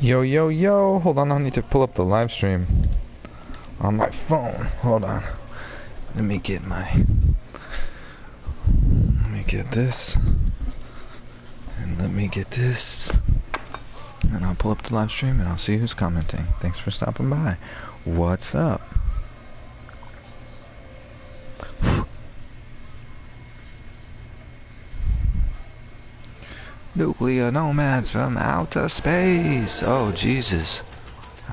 Yo, yo, yo! Hold on, I need to pull up the live stream on my phone. Hold on. Let me get this. And let me get this. And I'll pull up the live stream and I'll see who's commenting. Thanks for stopping by. What's up? Nuclear nomads from outer space. Oh, Jesus.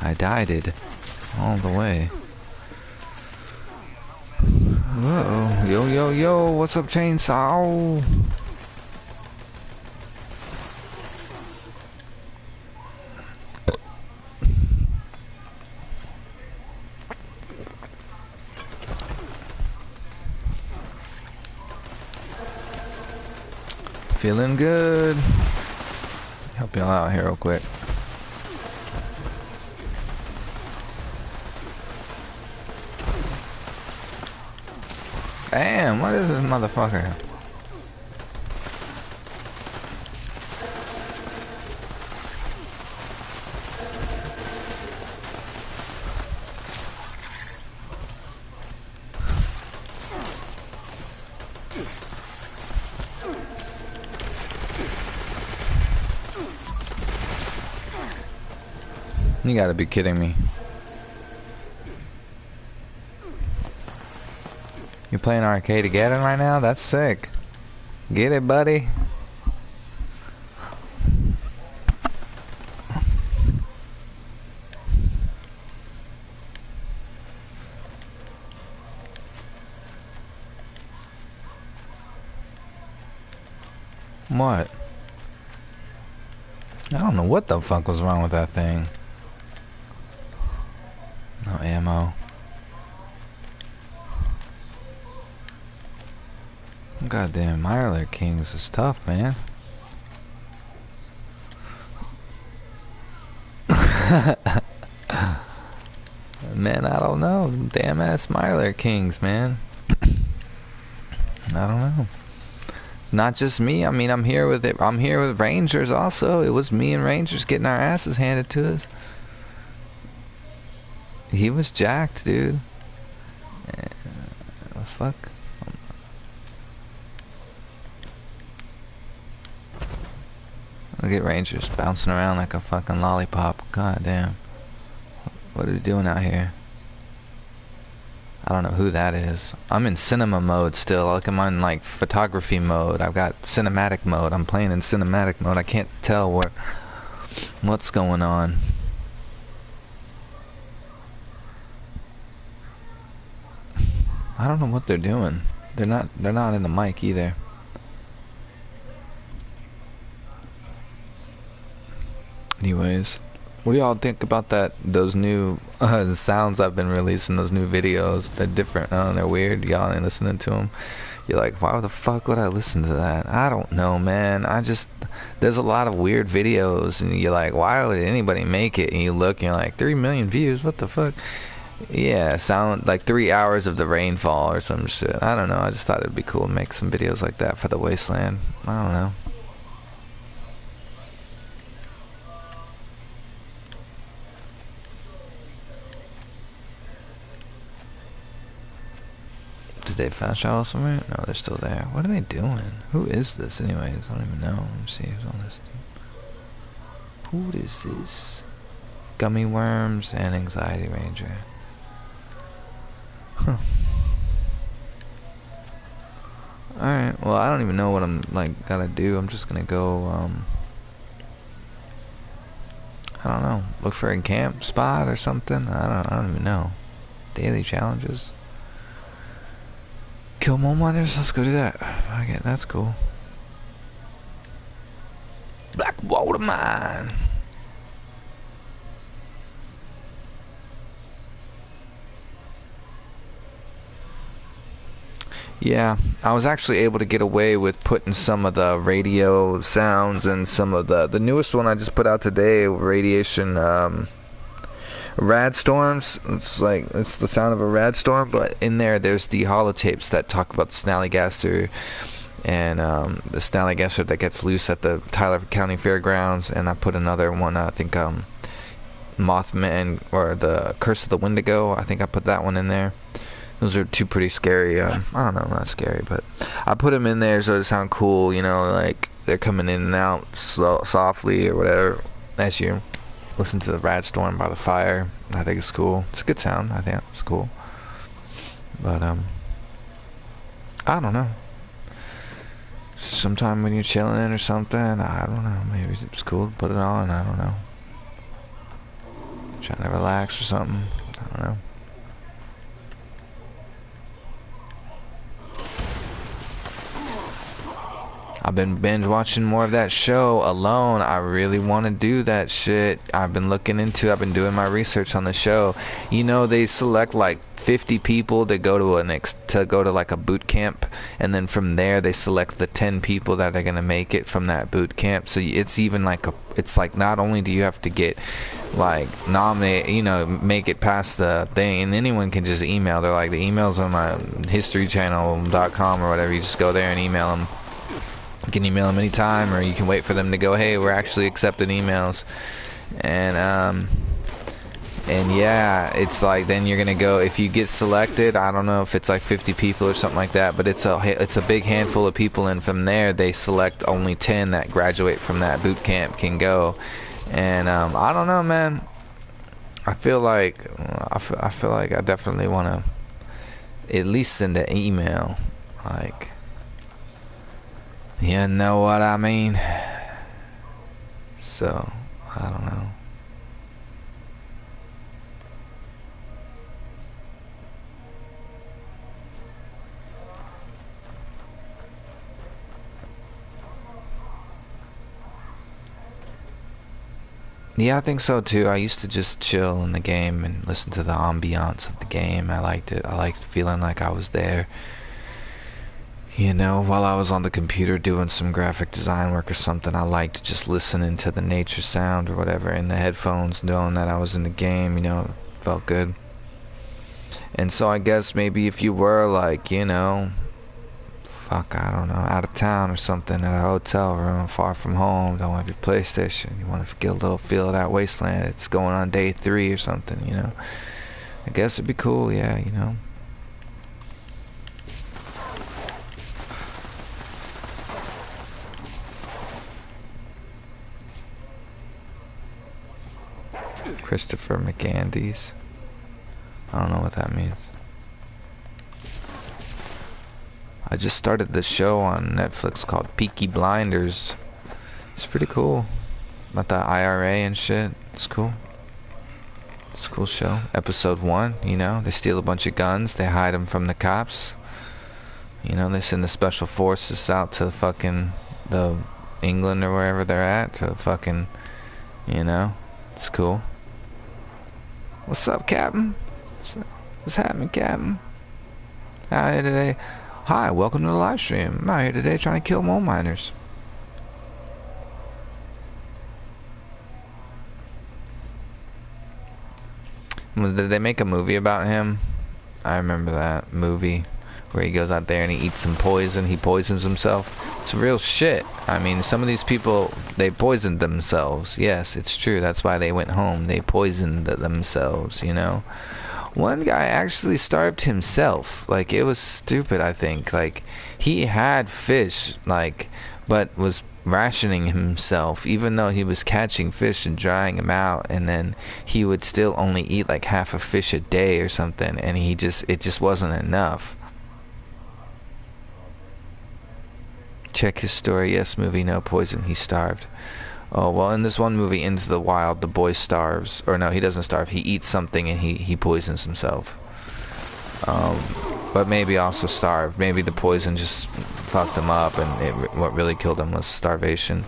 I died it all the way. Uh-oh. Yo, yo, yo. What's up, Chainsaw? Feeling good. Help y'all out here real quick. Damn, what is this motherfucker? You gotta be kidding me. You playing arcade together right now? That's sick. Get it, buddy? What? I don't know what the fuck was wrong with that thing. No ammo. Goddamn, Mirror Kings is tough, man. Man, I don't know. Damn ass Mirror Kings, man. I don't know. Not just me. I mean, I'm here with it. I'm here with Rangers also. It was me and Rangers getting our asses handed to us. He was jacked, dude. Fuck. Look at Rangers bouncing around like a fucking lollipop. God damn. What are we doing out here? I don't know who that is. I'm in cinema mode still. Like I'm in like photography mode. I've got cinematic mode. I'm playing in cinematic mode. I can't tell what's going on. I don't know what they're doing. They're not in the mic either. Anyways, what do y'all think about those new sounds I've been releasing, those new videos? They're different, they're weird. Y'all ain't listening to them. You're like, why the fuck would I listen to that? I don't know, man. There's a lot of weird videos, and you're like, why would anybody make it? And you look, and you're like, 3 million views, what the fuck? Yeah, sound like 3 hours of the rainfall or some shit. I don't know, I just thought it'd be cool to make some videos like that for the Wasteland. I don't know. Did they fast travel somewhere? No, they're still there. What are they doing? Who is this anyways? I don't even know. Let me see who's on this thing. Who is this? Gummy Worms and Anxiety Ranger. Huh. Alright, well I don't even know what I'm like gotta do. I'm just gonna go I don't know, look for a camp spot or something. I don't even know. Daily challenges. Kill more miners, let's go do that. Okay, that's cool. Black water mine. Yeah, I was actually able to get away with putting some of the radio sounds and some of the newest one I just put out today, radiation rad storms. It's the sound of a rad storm, but in there's the holotapes that talk about the snallygaster and the snallygaster that gets loose at the Tyler County Fairgrounds, and I put another one, I think Mothman or the Curse of the Wendigo. I think I put that one in there. Those are two pretty scary. I don't know, not scary, but I put them in there so they sound cool. You know, like they're coming in and out softly or whatever as you listen to the Rad Storm by the fire. I think it's cool. It's a good sound. I think it's cool. But I don't know. Sometime when you're chilling or something, I don't know. Maybe it's cool to put it on. I don't know. Trying to relax or something. I don't know. I've been binge watching more of that show Alone. I really want to do that shit. I've been doing my research on the show. You know, they select like 50 people to go to like a boot camp, and then from there they select the 10 people that are gonna make it from that boot camp. So it's even like it's like not only do you have to get like nominate, you know, make it past the thing, and anyone can just email. They're like the emails on my historychannel.com or whatever. You just go there and email them. You can email them anytime, or you can wait for them to go, hey, we're actually accepting emails. And yeah, it's like then you're gonna go, if you get selected, I don't know if it's like 50 people or something like that, but it's a big handful of people, and from there they select only 10 that graduate from that boot camp can go. And I don't know, man. I feel like I definitely want to at least send an email, like, you know what I mean? So, I don't know. Yeah, I think so too. I used to just chill in the game and listen to the ambiance of the game. I liked it. I liked feeling like I was there. You know, while I was on the computer doing some graphic design work or something, I liked just listening to the nature sound or whatever in the headphones, knowing that I was in the game, you know, felt good. And so I guess maybe if you were like, you know, fuck, I don't know, out of town or something at a hotel room far from home, don't have your PlayStation, you want to get a little feel of that wasteland, it's going on day 3 or something, you know. I guess it'd be cool, yeah, you know. Christopher McAndy's. I don't know what that means. I just started this show on Netflix called Peaky Blinders. It's pretty cool. About the IRA and shit. It's cool. It's a cool show. Episode 1, you know, they steal a bunch of guns, they hide them from the cops. You know, they send the special forces out to fucking the England or wherever they're at to fucking, you know, it's cool. What's up, Captain? What's happening, Captain? Out here today. Hi, welcome to the live stream. I'm out here today trying to kill mole miners. Did they make a movie about him? I remember that movie where he goes out there and he eats some poison. He poisons himself. It's real shit. I mean, some of these people, they poisoned themselves. Yes, it's true. That's why they went home. They poisoned themselves, you know. One guy actually starved himself. Like, it was stupid, I think. Like, he had fish, like, but was rationing himself, even though he was catching fish and drying them out, and then he would still only eat like half a fish a day or something, and it just wasn't enough. Check his story. Yes, movie, no poison. He starved. Oh, well, in this one movie, Into the Wild, the boy starves. Or no, he doesn't starve. He eats something and he poisons himself. But maybe also starved. Maybe the poison just fucked him up, and what really killed him was starvation.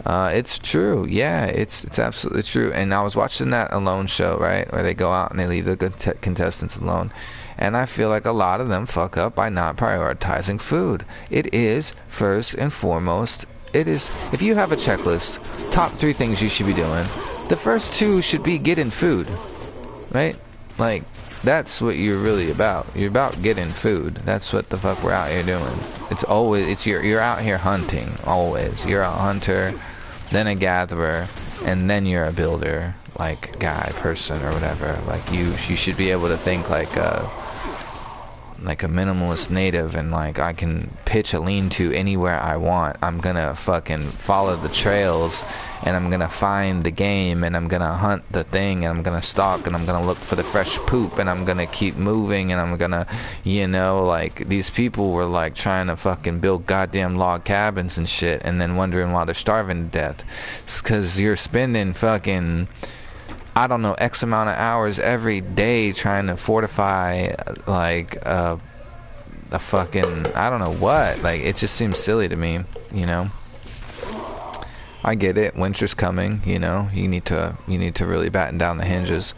It's true. Yeah, it's absolutely true. And I was watching that Alone show, right, where they go out and they leave the contestants alone. And I feel like a lot of them fuck up by not prioritizing food. It is, first and foremost, it is, if you have a checklist, top 3 things you should be doing, the first 2 should be getting food, right? Like, that's what you're really about. You're about getting food. That's what the fuck we're out here doing. It's always, you're out here hunting, always. You're a hunter, then a gatherer, and then you're a builder, like guy, person, or whatever. Like you should be able to think like a minimalist native, and like I can pitch a lean-to anywhere I want. I'm gonna fucking follow the trails, and I'm gonna find the game, and I'm gonna hunt the thing, and I'm gonna stalk, and I'm gonna look for the fresh poop, and I'm gonna keep moving, and I'm gonna, you know, like these people were like trying to fucking build goddamn log cabins and shit, and then wondering why they're starving to death. It's because you're spending fucking, I don't know, X amount of hours every day trying to fortify, like, a fucking, I don't know what. Like, it just seems silly to me, you know? I get it. Winter's coming, you know? You need to really batten down the hinges.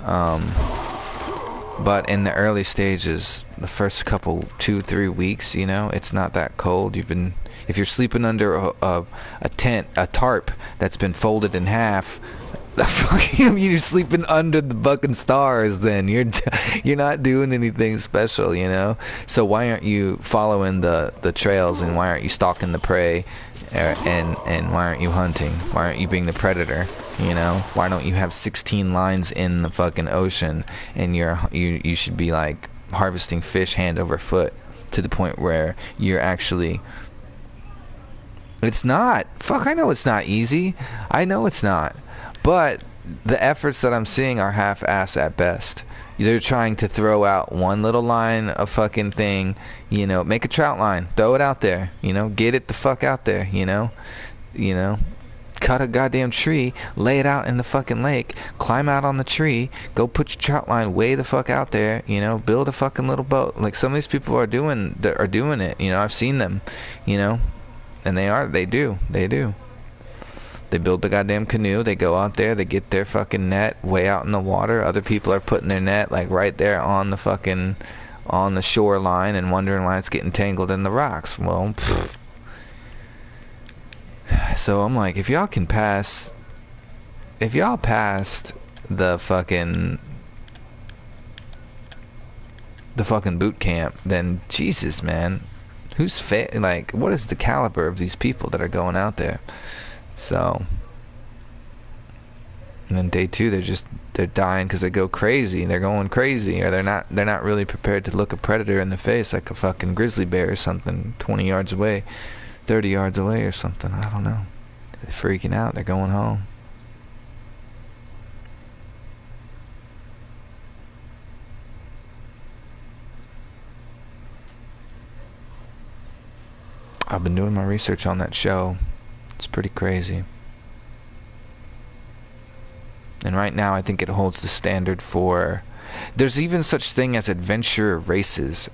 But in the early stages, the first couple, 2-3 weeks, you know, it's not that cold. If you're sleeping under a tent, a tarp that's been folded in half, you're sleeping under the fucking stars, then you're not doing anything special, you know? So why aren't you following the trails, and why aren't you stalking the prey, and why aren't you hunting? Why aren't you being the predator, you know? Why don't you have 16 lines in the fucking ocean, and you should be like harvesting fish hand over foot to the point where you're actually, it's not, I know it's not easy. I know it's not. But the efforts that I'm seeing are half-ass at best. They're trying to throw out one little line of fucking thing, you know, make a trout line, throw it out there, you know, get it the fuck out there, you know, cut a goddamn tree, lay it out in the fucking lake, climb out on the tree, go put your trout line way the fuck out there, you know, build a fucking little boat. Like, some of these people are doing it, you know, I've seen them, you know, and they do. They build the goddamn canoe, they go out there, they get their fucking net way out in the water. Other people are putting their net like right there on the shoreline and wondering why it's getting tangled in the rocks. Well, pfft. So I'm like, if y'all passed the fucking boot camp, then Jesus, man, like, what is the caliber of these people that are going out there? So, and then day 2, they're dying because they go crazy. They're going crazy, or they're not really prepared to look a predator in the face, like a fucking grizzly bear or something, 20 yards away, 30 yards away or something. I don't know. They're freaking out. They're going home. I've been doing my research on that show. It's pretty crazy. And right now I think it holds the standard for, there's even such thing as adventure races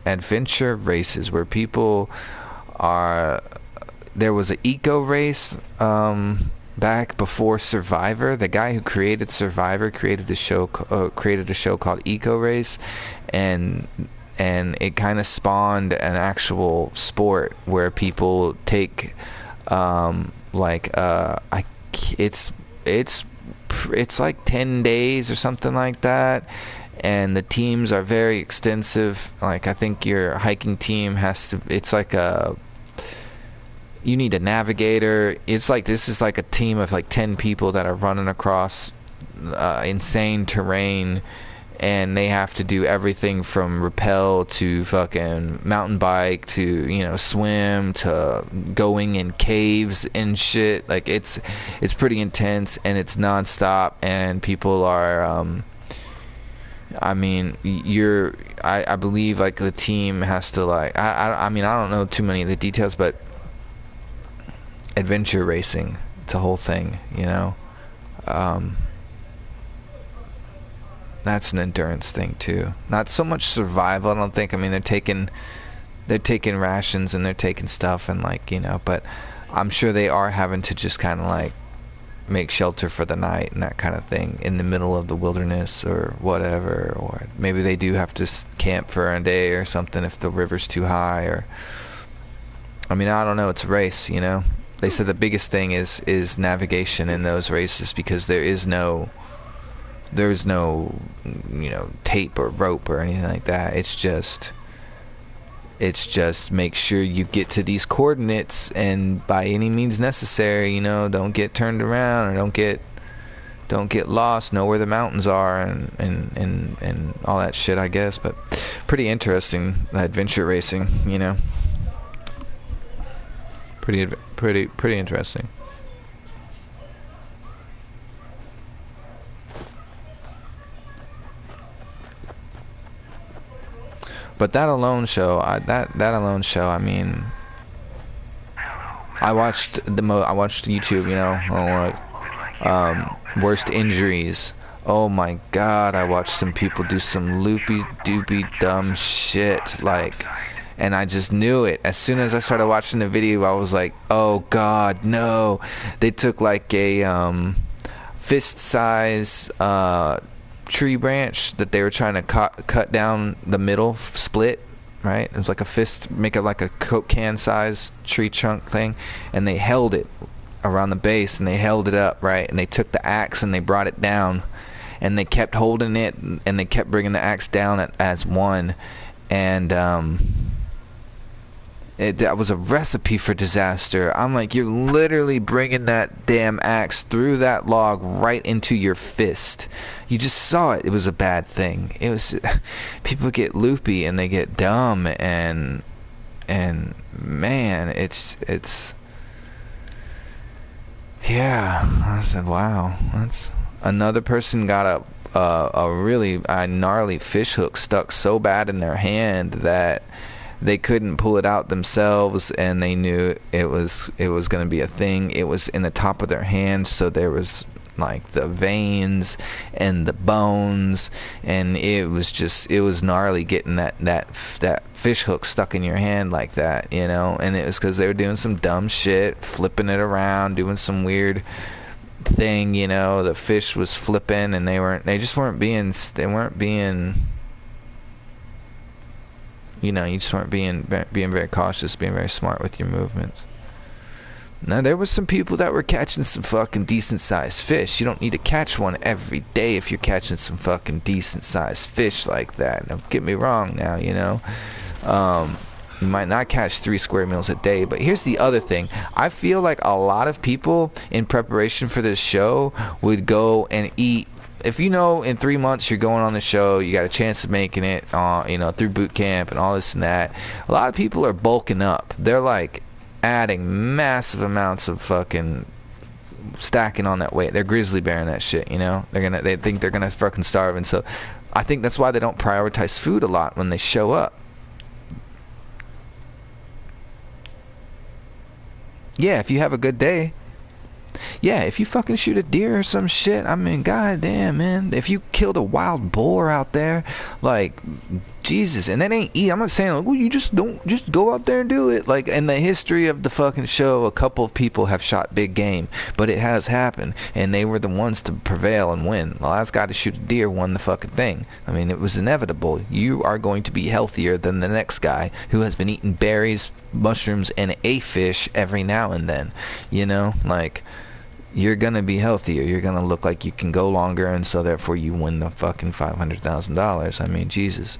where people are, there was an eco race back before Survivor. The guy who created Survivor created a show called Eco Race, and it kind of spawned an actual sport where people take it's like 10 days or something like that, and the teams are very extensive. Like, I think your hiking team it's like you need a navigator. It's like, this is like a team of like 10 people that are running across insane terrain, and they have to do everything from rappel to fucking mountain bike to, you know, swim to going in caves and shit. Like, it's pretty intense, and it's nonstop, and people are I mean, I believe like the team has to, like, I mean, I don't know too many of the details, but adventure racing, it's a whole thing, you know. That's an endurance thing too. Not so much survival, I don't think. I mean, they're taking rations and they're taking stuff, and, like, you know, but I'm sure they are having to just kind of like make shelter for the night and that kind of thing in the middle of the wilderness or whatever, or maybe they do have to camp for a day or something if the river's too high, or, I mean, I don't know, it's a race, you know. They said the biggest thing is navigation in those races, because there's no, you know, tape or rope or anything like that. It's just It's just make sure you get to these coordinates, and by any means necessary, you know, don't get turned around, or don't get lost, know where the mountains are, and all that shit, I guess. But pretty interesting, adventure racing, you know. Pretty interesting. But that alone show, that alone show, I mean, I watched YouTube, you know, worst injuries. Oh my god, I watched some people do some loopy doopy dumb shit, like, and I just knew it. As soon as I started watching the video, I was like, oh god, no. They took like a fist size tree branch that they were trying to cut down the middle, split, right? It was like a fist, make it like a Coke can size tree trunk thing, and they held it around the base, and they held it up, right? And they took the axe and they brought it down, and they kept holding it, and they kept bringing the axe down as one, and that was a recipe for disaster. I'm like, you're literally bringing that damn axe through that log right into your fist. You just saw it. It was a bad thing. It was, people get loopy and they get dumb, and man, it's yeah. I said, wow, that's another person got a really gnarly fish hook stuck so bad in their hand that they couldn't pull it out themselves, and they knew it was going to be a thing. It was in the top of their hand, so there was like the veins and the bones, and it was gnarly getting that fish hook stuck in your hand like that, you know. And it was because they were doing some dumb shit, flipping it around, doing some weird thing, you know. The fish was flipping, and they weren't being, you know, you just weren't being very cautious, being very smart with your movements. Now, there was some people that were catching some fucking decent sized fish. You don't need to catch one every day if you're catching some fucking decent sized fish like that. Don't get me wrong now, you know. You might not catch 3 square meals a day, but here's the other thing. I feel like a lot of people in preparation for this show would go and eat. If you know in 3 months you're going on the show, you got a chance of making it, you know, through boot camp and all this and that. A lot of people are bulking up. They're like adding massive amounts of fucking stacking on that weight. They're grizzly bearing that shit, you know. They think they're gonna fucking starve, and so I think that's why they don't prioritize food a lot when they show up. Yeah, if you have a good day. Yeah, if you fucking shoot a deer or some shit, I mean, goddamn, man. If you killed a wild boar out there, like, Jesus, and that ain't easy. I'm not saying, like, well, you just go out there and do it. Like, in the history of the fucking show, a couple of people have shot big game, but it has happened, and they were the ones to prevail and win. The last guy to shoot a deer won the fucking thing. I mean, it was inevitable. You are going to be healthier than the next guy who has been eating berries, mushrooms, and a fish every now and then. You know, like, you're gonna be healthier. You're gonna look like you can go longer, and so therefore you win the fucking $500,000. I mean, Jesus,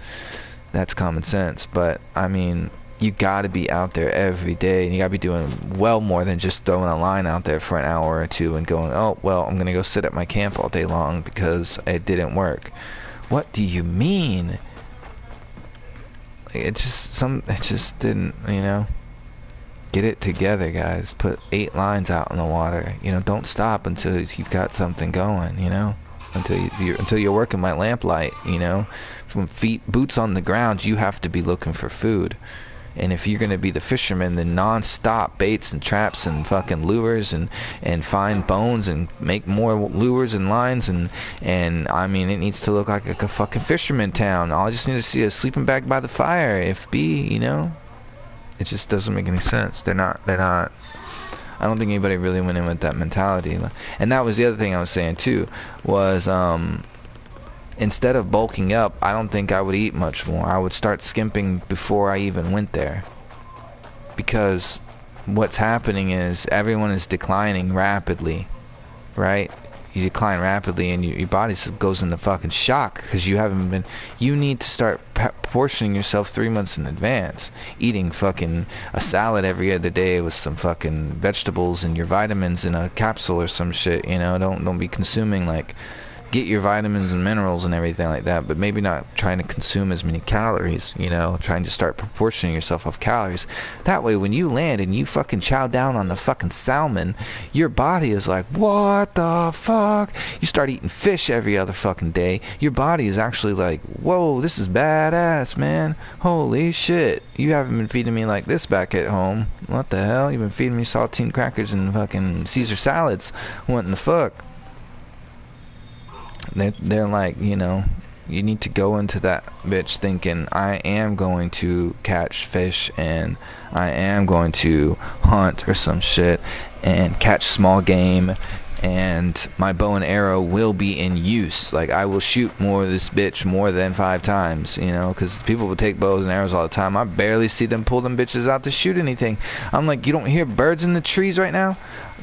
that's common sense. But I mean, you gotta be out there every day, and you gotta be doing well more than just throwing a line out there for an hour or two and going, oh well, I'm gonna go sit at my camp all day long because it didn't work. What do you mean? It just didn't, you know. Get it together, guys. Put 8 lines out in the water. You know, don't stop until you've got something going, you know, until you're working my lamplight, you know. From boots on the ground, you have to be looking for food. And if you're going to be the fisherman, then non-stop baits and traps and fucking lures and find bones and make more lures and lines, and I mean, it needs to look like a fucking fisherman town. All I just need to see is a sleeping bag by the fire, if be, you know. It just doesn't make any sense. They're not, I don't think anybody really went in with that mentality. And that was the other thing I was saying too, was instead of bulking up, I don't think I would eat much more. I would start skimping before I even went there. Because what's happening is everyone is declining rapidly, right? you decline rapidly, and your body goes into fucking shock because you haven't been. You need to start portioning yourself 3 months in advance, eating fucking a salad every other day with some fucking vegetables and your vitamins in a capsule or some shit. You know, don't be consuming like. Get your vitamins and minerals and everything like that, but maybe not trying to consume as many calories, you know, trying to start proportioning yourself of calories. That way, when you land and you fucking chow down on the fucking salmon, your body is like, what the fuck? You start eating fish every other fucking day, your body is actually like, whoa, this is badass, man. Holy shit. You haven't been feeding me like this back at home. What the hell? You've been feeding me saltine crackers and fucking Caesar salads. What in the fuck? They're like, you know, you need to go into that bitch thinking, I am going to catch fish and I am going to hunt or some shit and catch small game, and my bow and arrow will be in use. Like, I will shoot more of this bitch more than 5 times, you know, because people will take bows and arrows all the time. I barely see them pull them bitches out to shoot anything. I'm like, you don't hear birds in the trees right now?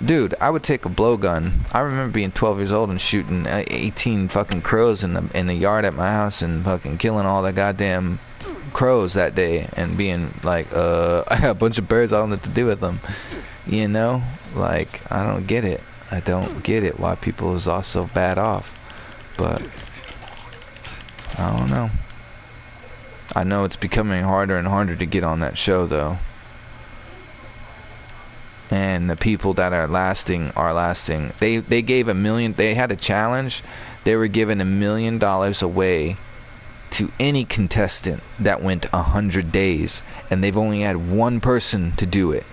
Dude, I would take a blowgun. I remember being 12 years old and shooting 18 fucking crows in the yard at my house and fucking killing all the goddamn crows that day and being like, I got a bunch of birds, I don't know what to do with them. You know? Like, I don't get it. I don't get it why people is all so bad off. But I don't know. I know it's becoming harder and harder to get on that show though. And the people that are lasting are lasting. They gave $1 million. They had a challenge. They were giving $1 million away to any contestant that went 100 days, and they've only had one person to do it.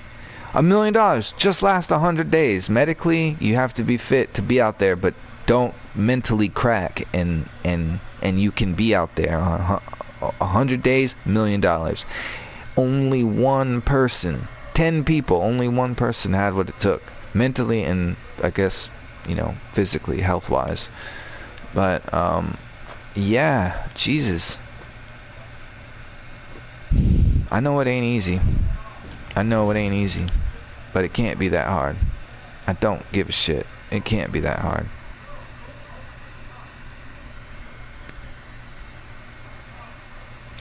$1 million just last 100 days. Medically, you have to be fit to be out there, but don't mentally crack, and you can be out there. 100 days, $1 million. Only one person, 10 people, only one person had what it took, mentally and I guess, you know, physically, health-wise. But yeah, Jesus. I know it ain't easy. I know it ain't easy, but it can't be that hard. I don't give a shit. It can't be that hard.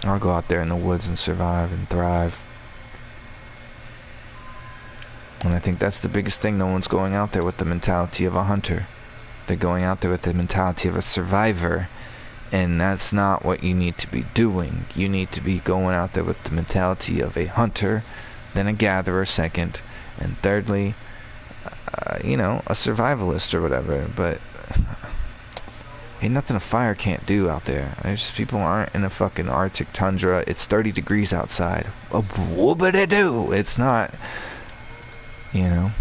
I'll go out there in the woods and survive and thrive. And I think that's the biggest thing. No one's going out there with the mentality of a hunter. They're going out there with the mentality of a survivor. And that's not what you need to be doing. You need to be going out there with the mentality of a hunter, then a gatherer second, and thirdly, you know, a survivalist or whatever. But ain't nothing a fire can't do out there. There's people aren't in a fucking Arctic tundra. It's 30 degrees outside. Whoop-a-de-doo. It's not, you know.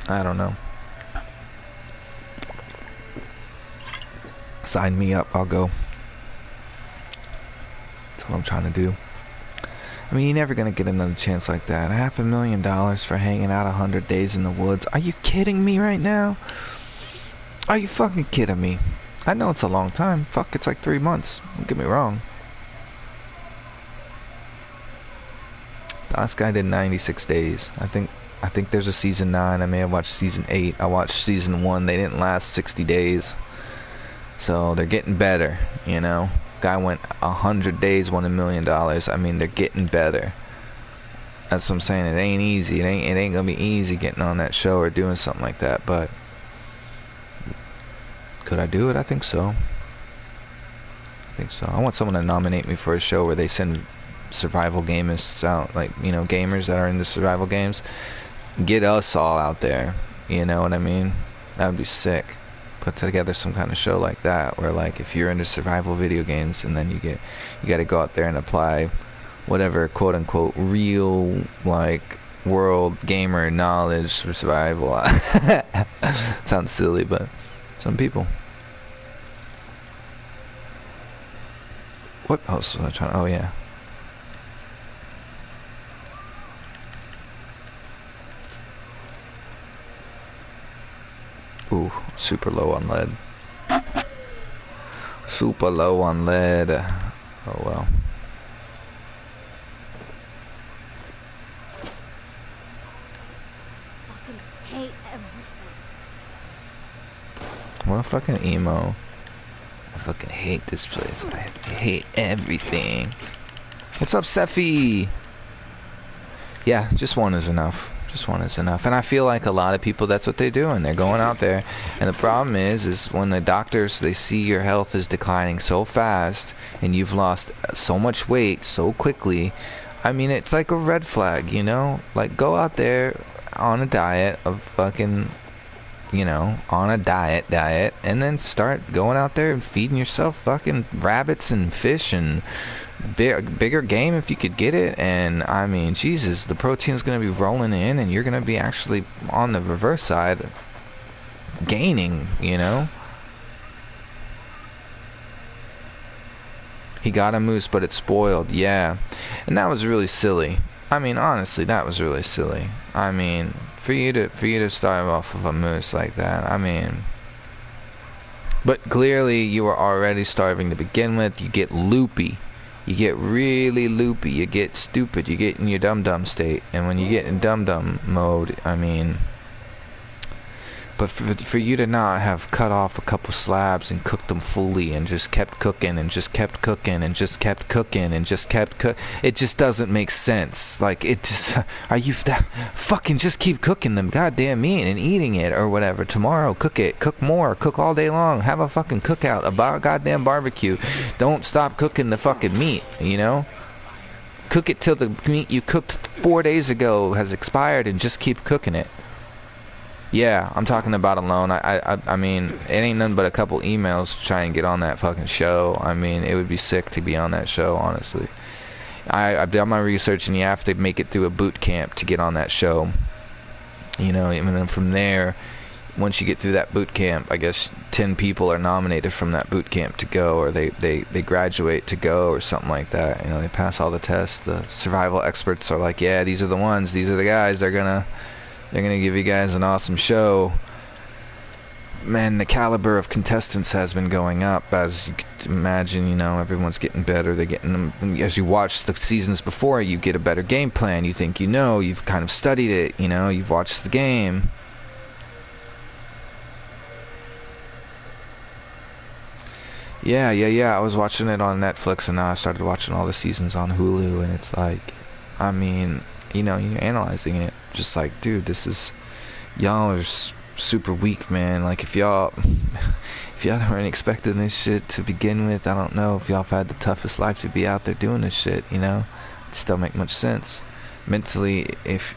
I don't know. Sign me up, I'll go. That's what I'm trying to do. I mean, you're never gonna get another chance like that. $500,000 for hanging out 100 days in the woods. Are you kidding me right now? Are you fucking kidding me? I know it's a long time. Fuck, it's like 3 months. Don't get me wrong. Last guy did 96 days. I think there's a season 9. I may have watched season 8. I watched season 1. They didn't last 60 days. So they're getting better, you know. Guy went 100 days, won $1 million. I mean, they're getting better. That's what I'm saying. It ain't easy. It ain't gonna be easy getting on that show or doing something like that. But could I do it? I think so. I think so. I want someone to nominate me for a show where they send survival gamists out, like, you know, gamers that are into survival games. Get us all out there. You know what I mean? That would be sick. Put together some kind of show like that, where like if you're into survival video games, and then you got to go out there and apply whatever quote unquote real like world gamer knowledge for survival. Sounds silly, but some people. What else was I trying? Oh yeah. Ooh, super low on lead. Super low on lead. Oh well. Fucking hate everything. What a fucking emo. I fucking hate this place. I hate everything. What's up, Sephi? Yeah, just one is enough. Just one is enough. And I feel like a lot of people, that's what they're doing. They're going out there. And the problem is when the doctors, they see your health is declining so fast and you've lost so much weight so quickly, I mean, it's like a red flag, you know? Like, go out there on a diet of fucking, you know, on a diet, and then start going out there and feeding yourself fucking rabbits and fish and bigger game if you could get it. And I mean, Jesus, the protein's gonna be rolling in and you're gonna be actually on the reverse side gaining, you know. He got a moose but it spoiled. Yeah, and that was really silly. I mean, honestly, that was really silly. I mean, for you to start off with a moose like that, I mean, but clearly you were already starving to begin with. You get loopy. You get really loopy, you get stupid, you get in your dum-dum state. And when you get in dum-dum mode, I mean, but for you to not have cut off a couple slabs and cooked them fully and just kept cooking and just kept cooking and just kept cooking and just kept it just doesn't make sense. Like, it just, are you fucking just keep cooking them goddamn meat and eating it or whatever. Tomorrow, cook it, cook more, cook all day long, have a fucking cookout, a goddamn barbecue. Don't stop cooking the fucking meat, you know? Cook it till the meat you cooked 4 days ago has expired and just keep cooking it. Yeah, I'm talking about alone. I mean, it ain't nothing but a couple emails to try and get on that fucking show. I mean, it would be sick to be on that show, honestly. I've done my research, and you have to make it through a boot camp to get on that show. You know, and then from there, once you get through that boot camp, I guess 10 people are nominated from that boot camp to go, or they graduate to go, or something like that. You know, they pass all the tests. The survival experts are like, yeah, these are the ones. These are the guys. They're gonna give you guys an awesome show. Man, the caliber of contestants has been going up, as you could imagine. You know, everyone's getting better. They're getting them as you watch the seasons before. You get a better game plan. You think you know. You've kind of studied it. You know, you've watched the game. Yeah. I was watching it on Netflix, and now I started watching all the seasons on Hulu, and it's like, I mean, you know, you're analyzing it, just like, dude, this is, y'all are super weak, man. Like, if y'all weren't expecting this shit to begin with, I don't know if y'all have had the toughest life to be out there doing this shit, you know? It just don't make much sense. Mentally,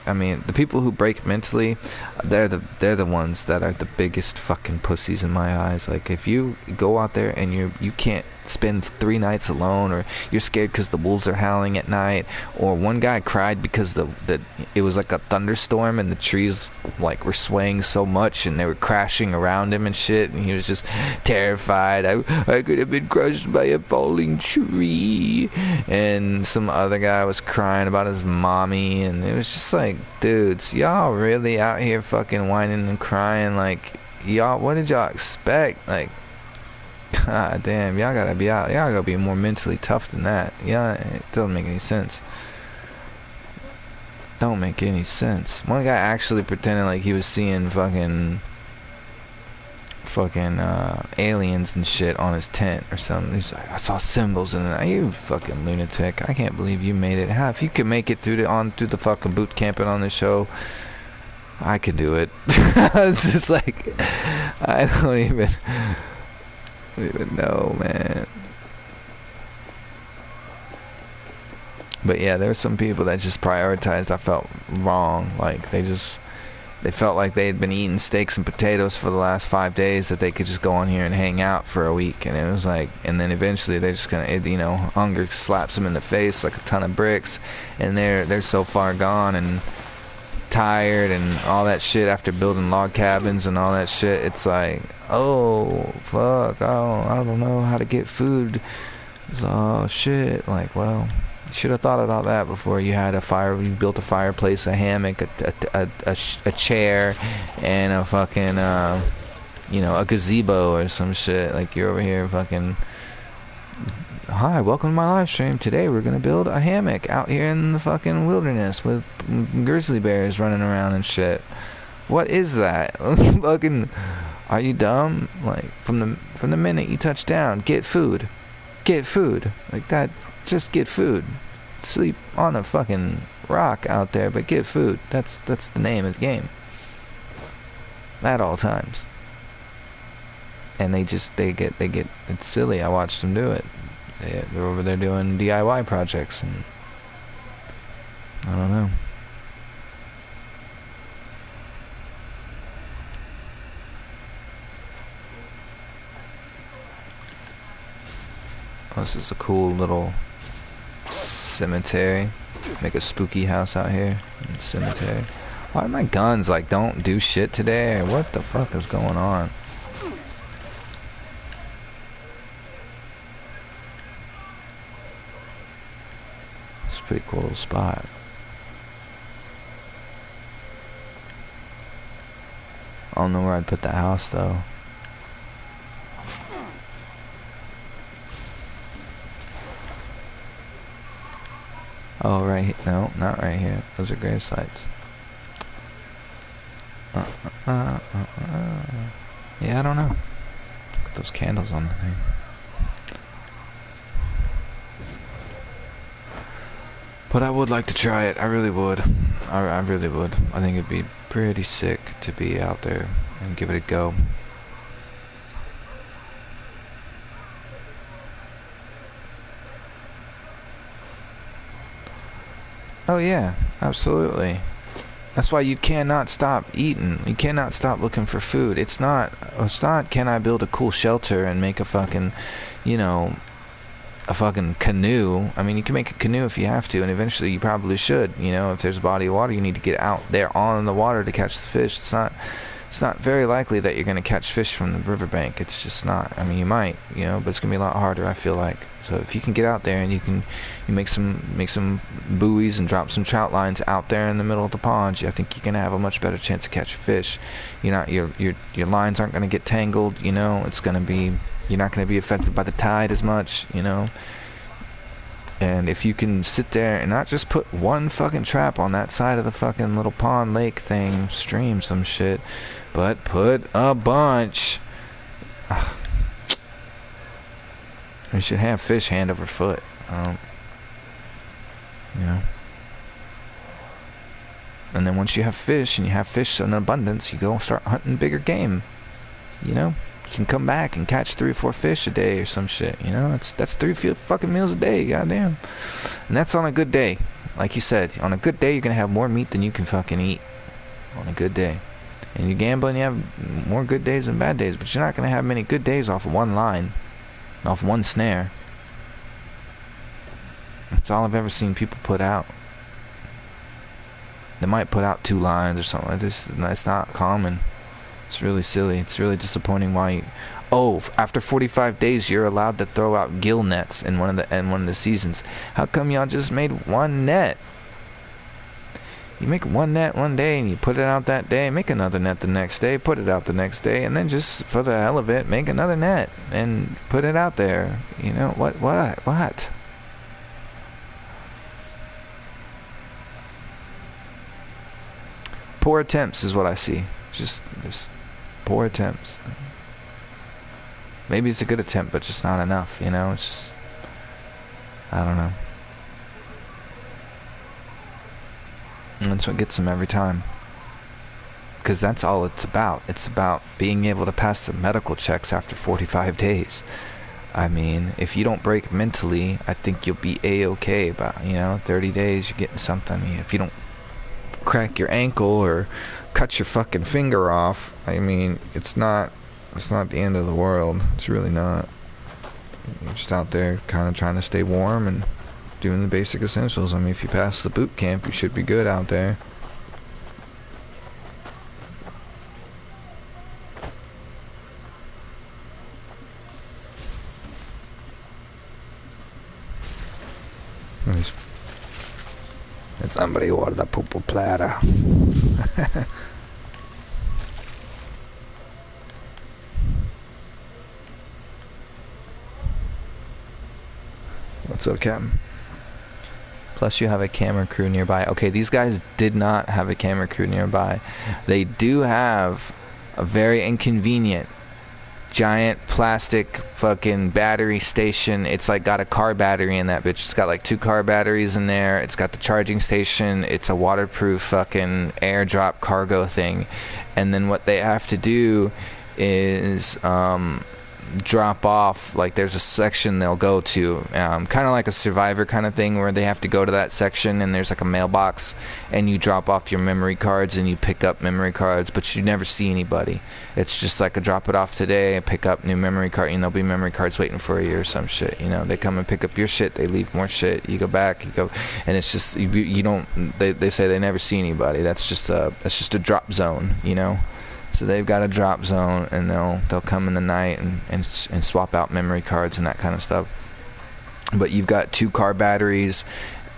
I mean, the people who break mentally, they're the ones that are the biggest fucking pussies in my eyes. Like, if you go out there and you can't spend 3 nights alone, or you're scared because the wolves are howling at night, or one guy cried because it was like a thunderstorm and the trees like were swaying so much and they were crashing around him and shit, and he was just terrified. I could have been crushed by a falling tree. And some other guy was crying about his mommy, and it was just like, dudes, y'all really out here fucking whining and crying? Like, y'all, what did y'all expect? Like, god damn, y'all gotta be out. Y'all gotta be more mentally tough than that. Yeah, it doesn't make any sense. Don't make any sense. One guy actually pretended like he was seeing fucking aliens and shit on his tent or something. He's like, I saw symbols in it. You fucking lunatic. I can't believe you made it. How, if you can make it through the fucking boot camping on this show, I can do it. It's just like, I don't even know, man. But yeah, there were some people that just prioritized. I felt wrong. Like, they felt like they had been eating steaks and potatoes for the last 5 days, that they could just go on here and hang out for a week. And it was like, and then eventually they're just gonna, you know, hunger slaps them in the face like a ton of bricks, and they're so far gone and tired and all that shit after building log cabins and all that shit. It's like, oh fuck, I don't know how to get food. It's, oh shit. Like, well, you should have thought about that before you had a fire. You built a fireplace, a hammock, a chair, and a fucking you know, a gazebo or some shit. Like, you're over here fucking Hi, welcome to my live stream. Today we're gonna build a hammock out here in the fucking wilderness with grizzly bears running around and shit. What is that? Fucking, are you dumb? Like from the minute you touch down, get food, get food. Like that, just get food. Sleep on a fucking rock out there, but get food. That's the name of the game. At all times. And they get it's silly. I watched them do it. They're over there doing DIY projects, and I don't know. Oh, this is a cool little cemetery. Make a spooky house out here in the cemetery. Why are my guns like don't do shit today? Or what the fuck is going on? It's a pretty cool little spot. I don't know where I'd put the house though. Oh, right here. No, not right here. Those are grave sites. Yeah, I don't know. Got those candles on the thing. But I would like to try it. I really would. I really would. I think it'd be pretty sick to be out there and give it a go. Oh yeah, absolutely. That's why you cannot stop eating. You cannot stop looking for food. It's not can I build a cool shelter and make a fucking, you know, a fucking canoe. I mean, you can make a canoe if you have to, and eventually you probably should. You know, if there's a body of water, you need to get out there on the water to catch the fish. It's not very likely that you're going to catch fish from the riverbank. It's just not. I mean, you might, you know, but it's going to be a lot harder, I feel like. So if you can get out there and you make some buoys and drop some trout lines out there in the middle of the pond, I think you're going to have a much better chance to catch fish. Your lines aren't going to get tangled, you know. It's going to be, you're not going to be affected by the tide as much, you know. And if you can sit there and not just put one fucking trap on that side of the fucking little pond, lake thing, stream, some shit, but put a bunch. You should have fish hand over foot. You know. And then once you have fish, and you have fish in abundance, you go start hunting bigger game. You know? You can come back and catch 3 or 4 fish a day or some shit, you know? That's 3 fucking meals a day, goddamn. And that's on a good day. Like you said, on a good day, you're gonna have more meat than you can fucking eat. On a good day. And you're gambling, you have more good days than bad days, but you're not gonna have many good days off of one line. Off one snare. That's all I've ever seen people put out. They might put out 2 lines or something like this. That's not common. It's really silly. It's really disappointing why after 45 days you're allowed to throw out gill nets in one of the seasons. How come y'all just made 1 net? You make 1 net one day and you put it out that day, make another net the next day, put it out the next day, and then just for the hell of it, make another net and put it out there. You know, what? Poor attempts is what I see. Just poor attempts. Maybe it's a good attempt, but just not enough, you know? It's just, I don't know. And that's what gets them every time. Because that's all it's about. It's about being able to pass the medical checks after 45 days. I mean, if you don't break mentally, I think you'll be a-okay about, 30 days, you're getting something. If you don't crack your ankle or cut your fucking finger off, I mean, it's not the end of the world. It's really not. You're just out there kind of trying to stay warm and doing the basic essentials. I mean, if you pass the boot camp, you should be good out there. And somebody ordered a purple platter. What's up, Captain? Plus you have a camera crew nearby. Okay, these guys did not have a camera crew nearby. They do have a very inconvenient giant plastic fucking battery station. It's like got a car battery in that bitch. It's got like 2 car batteries in there. It's got the charging station. It's a waterproof fucking airdrop cargo thing. And then what they have to do is drop off, like there's a section they'll go to, kind of like a Survivor kind of thing, where they have to go to that section and there's like a mailbox and you drop off your memory cards and you pick up memory cards, but you never see anybody. It's just like a drop it off today, pick up new memory card, and there'll be memory cards waiting for you or some shit, you know. They come and pick up your shit, they leave more shit, you go back, you go, and it's just you don't, they say they never see anybody. That's just a drop zone, you know. So they've got a drop zone, and they'll come in the night and swap out memory cards and that kind of stuff. But you've got 2 car batteries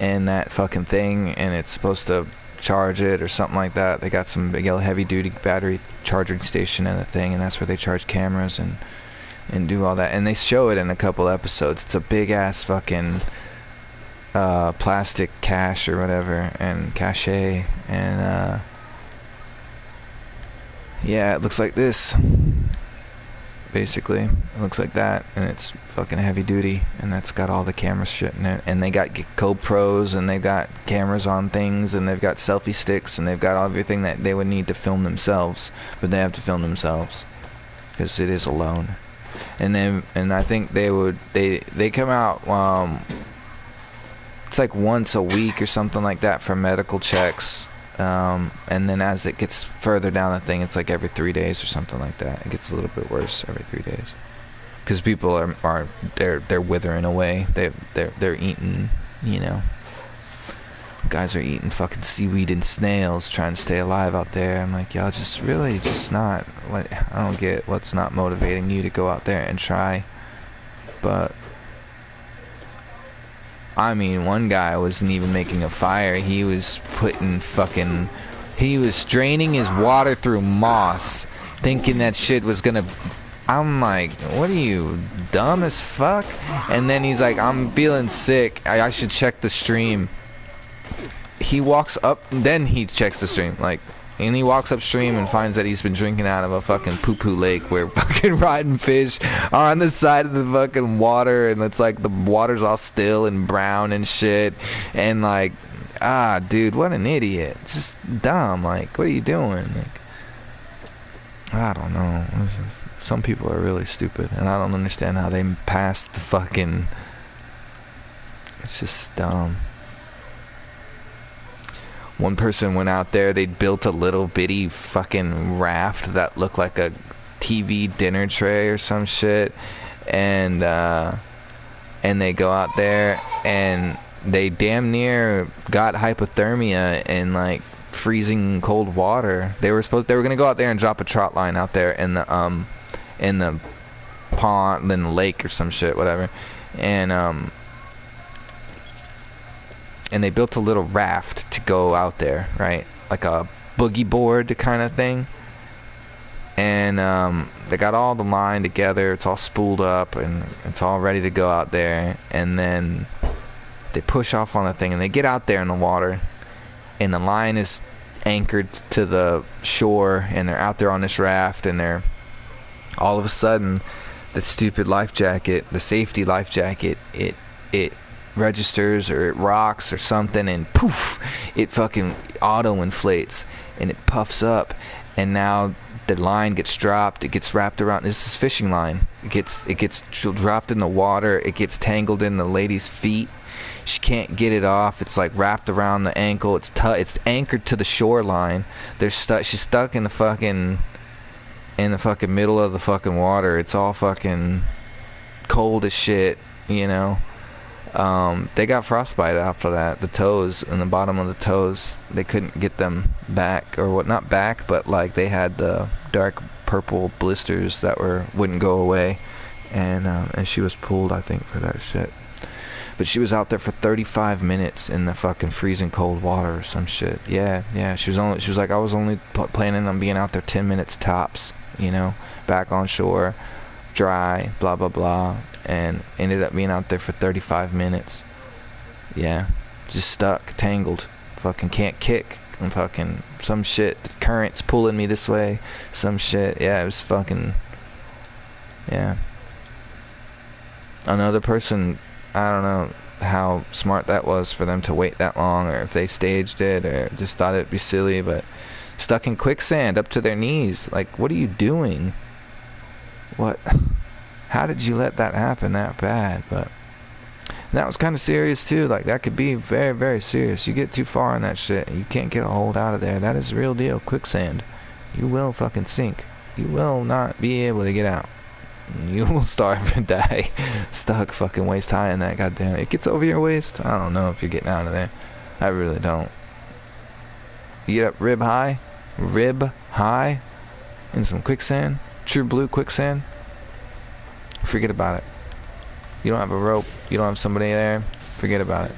and that fucking thing, and it's supposed to charge it or something like that. They got some big heavy duty battery charging station and the thing, and that's where they charge cameras and do all that. And they show it in a couple episodes. It's a big ass fucking plastic cache or whatever, and cache, and yeah, it looks like this. Basically, it looks like that, and it's fucking heavy duty, and that's got all the camera shit in it. And they got GoPros, and they've got cameras on things, and they've got selfie sticks, and they've got everything that they would need to film themselves, but they have to film themselves because it is alone. And I think they come out. It's like once a week or something like that for medical checks. And then as it gets further down the thing, it's like every 3 days or something like that. It gets a little bit worse every 3 days because people are they're withering away. They're eating, you know. Guys are eating fucking seaweed and snails trying to stay alive out there. I'm like, y'all just not. What, I don't get what's not motivating you to go out there and try. But I mean, one guy wasn't even making a fire. He was he was draining his water through moss, thinking that shit was gonna. I'm like, what are you, dumb as fuck? And then he's like, I'm feeling sick. I should check the stream. He walks up, then he checks the stream, like, and he walks upstream and finds that he's been drinking out of a fucking poo-poo lake where fucking rotten fish are on the side of the fucking water, and it's like the water's all still and brown and shit, and like, dude, what an idiot. Just dumb. Like, what are you doing? Like, I don't know. Some people are really stupid, and I don't understand how they pass the fucking. It's just dumb. One person went out there, they built a little bitty fucking raft that looked like a TV dinner tray or some shit, and they go out there and they damn near got hypothermia in like freezing cold water. They were gonna go out there and drop a trot line out there in the pond, in the lake or some shit, whatever, and they built a little raft to go out there, right? Like a boogie board kind of thing. And they got all the line together. It's all spooled up, and it's all ready to go out there. And then they push off on the thing, and they get out there in the water. And the line is anchored to the shore, and they're out there on this raft, and they're... All of a sudden, the stupid life jacket, the safety life jacket, it registers or it rocks or something, and poof, it fucking auto inflates and it puffs up, and now the line gets dropped. It gets wrapped around. This is fishing line. It gets dropped in the water. It gets tangled in the lady's feet. She can't get it off. It's like wrapped around the ankle. It's anchored to the shoreline. She's stuck in the fucking middle of the fucking water. It's all fucking cold as shit, you know. They got frostbite after that. The toes and the bottom of the toes, they couldn't get them back, or what? Not back, but like they had the dark purple blisters that wouldn't go away, and she was pulled, I think, for that shit. But she was out there for 35 minutes in the fucking freezing cold water or some shit. Yeah. She was like, I was only planning on being out there 10 minutes tops, you know, back on shore, dry, blah blah blah. and ended up being out there for 35 minutes. Yeah, just stuck, tangled, fucking can't kick, and fucking some shit, the current's pulling me this way, some shit. Yeah, it was fucking, yeah. Another person, I don't know how smart that was for them to wait that long, or if they staged it, or just thought it'd be silly, but stuck in quicksand up to their knees. Like, what are you doing? What? How did you let that happen that bad? But that was kind of serious too. Like, that could be very, very serious. You get too far in that shit, and you can't get a hold out of there. That is the real deal. Quicksand. You will fucking sink. You will not be able to get out. You will starve and die. Stuck fucking waist high in that, goddamn. It gets over your waist. I don't know if you're getting out of there. I really don't. You get up rib high in some quicksand, true blue quicksand. Forget about it. You don't have a rope, you don't have somebody there, forget about it.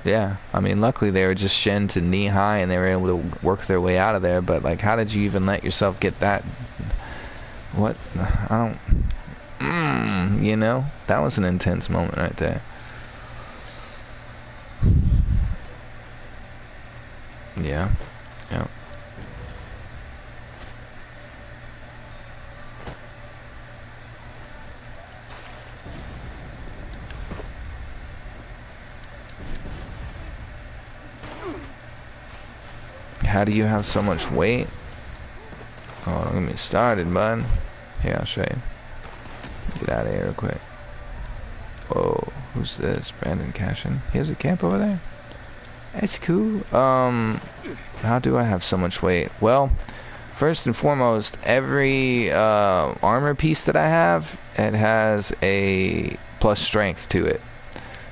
Yeah, I mean, luckily they were just shin to knee high and they were able to work their way out of there, but like, how did you even let yourself get that? What? I don't, you know, that was an intense moment right there. Yeah, yeah. How do you have so much weight? Oh, don't get me started, bud. Here, I'll show you. Get out of here real quick. Whoa, who's this? Brandon Cashin. He has a camp over there? That's cool. How do I have so much weight? Well, first and foremost, every armor piece that I have, it has a plus strength to it.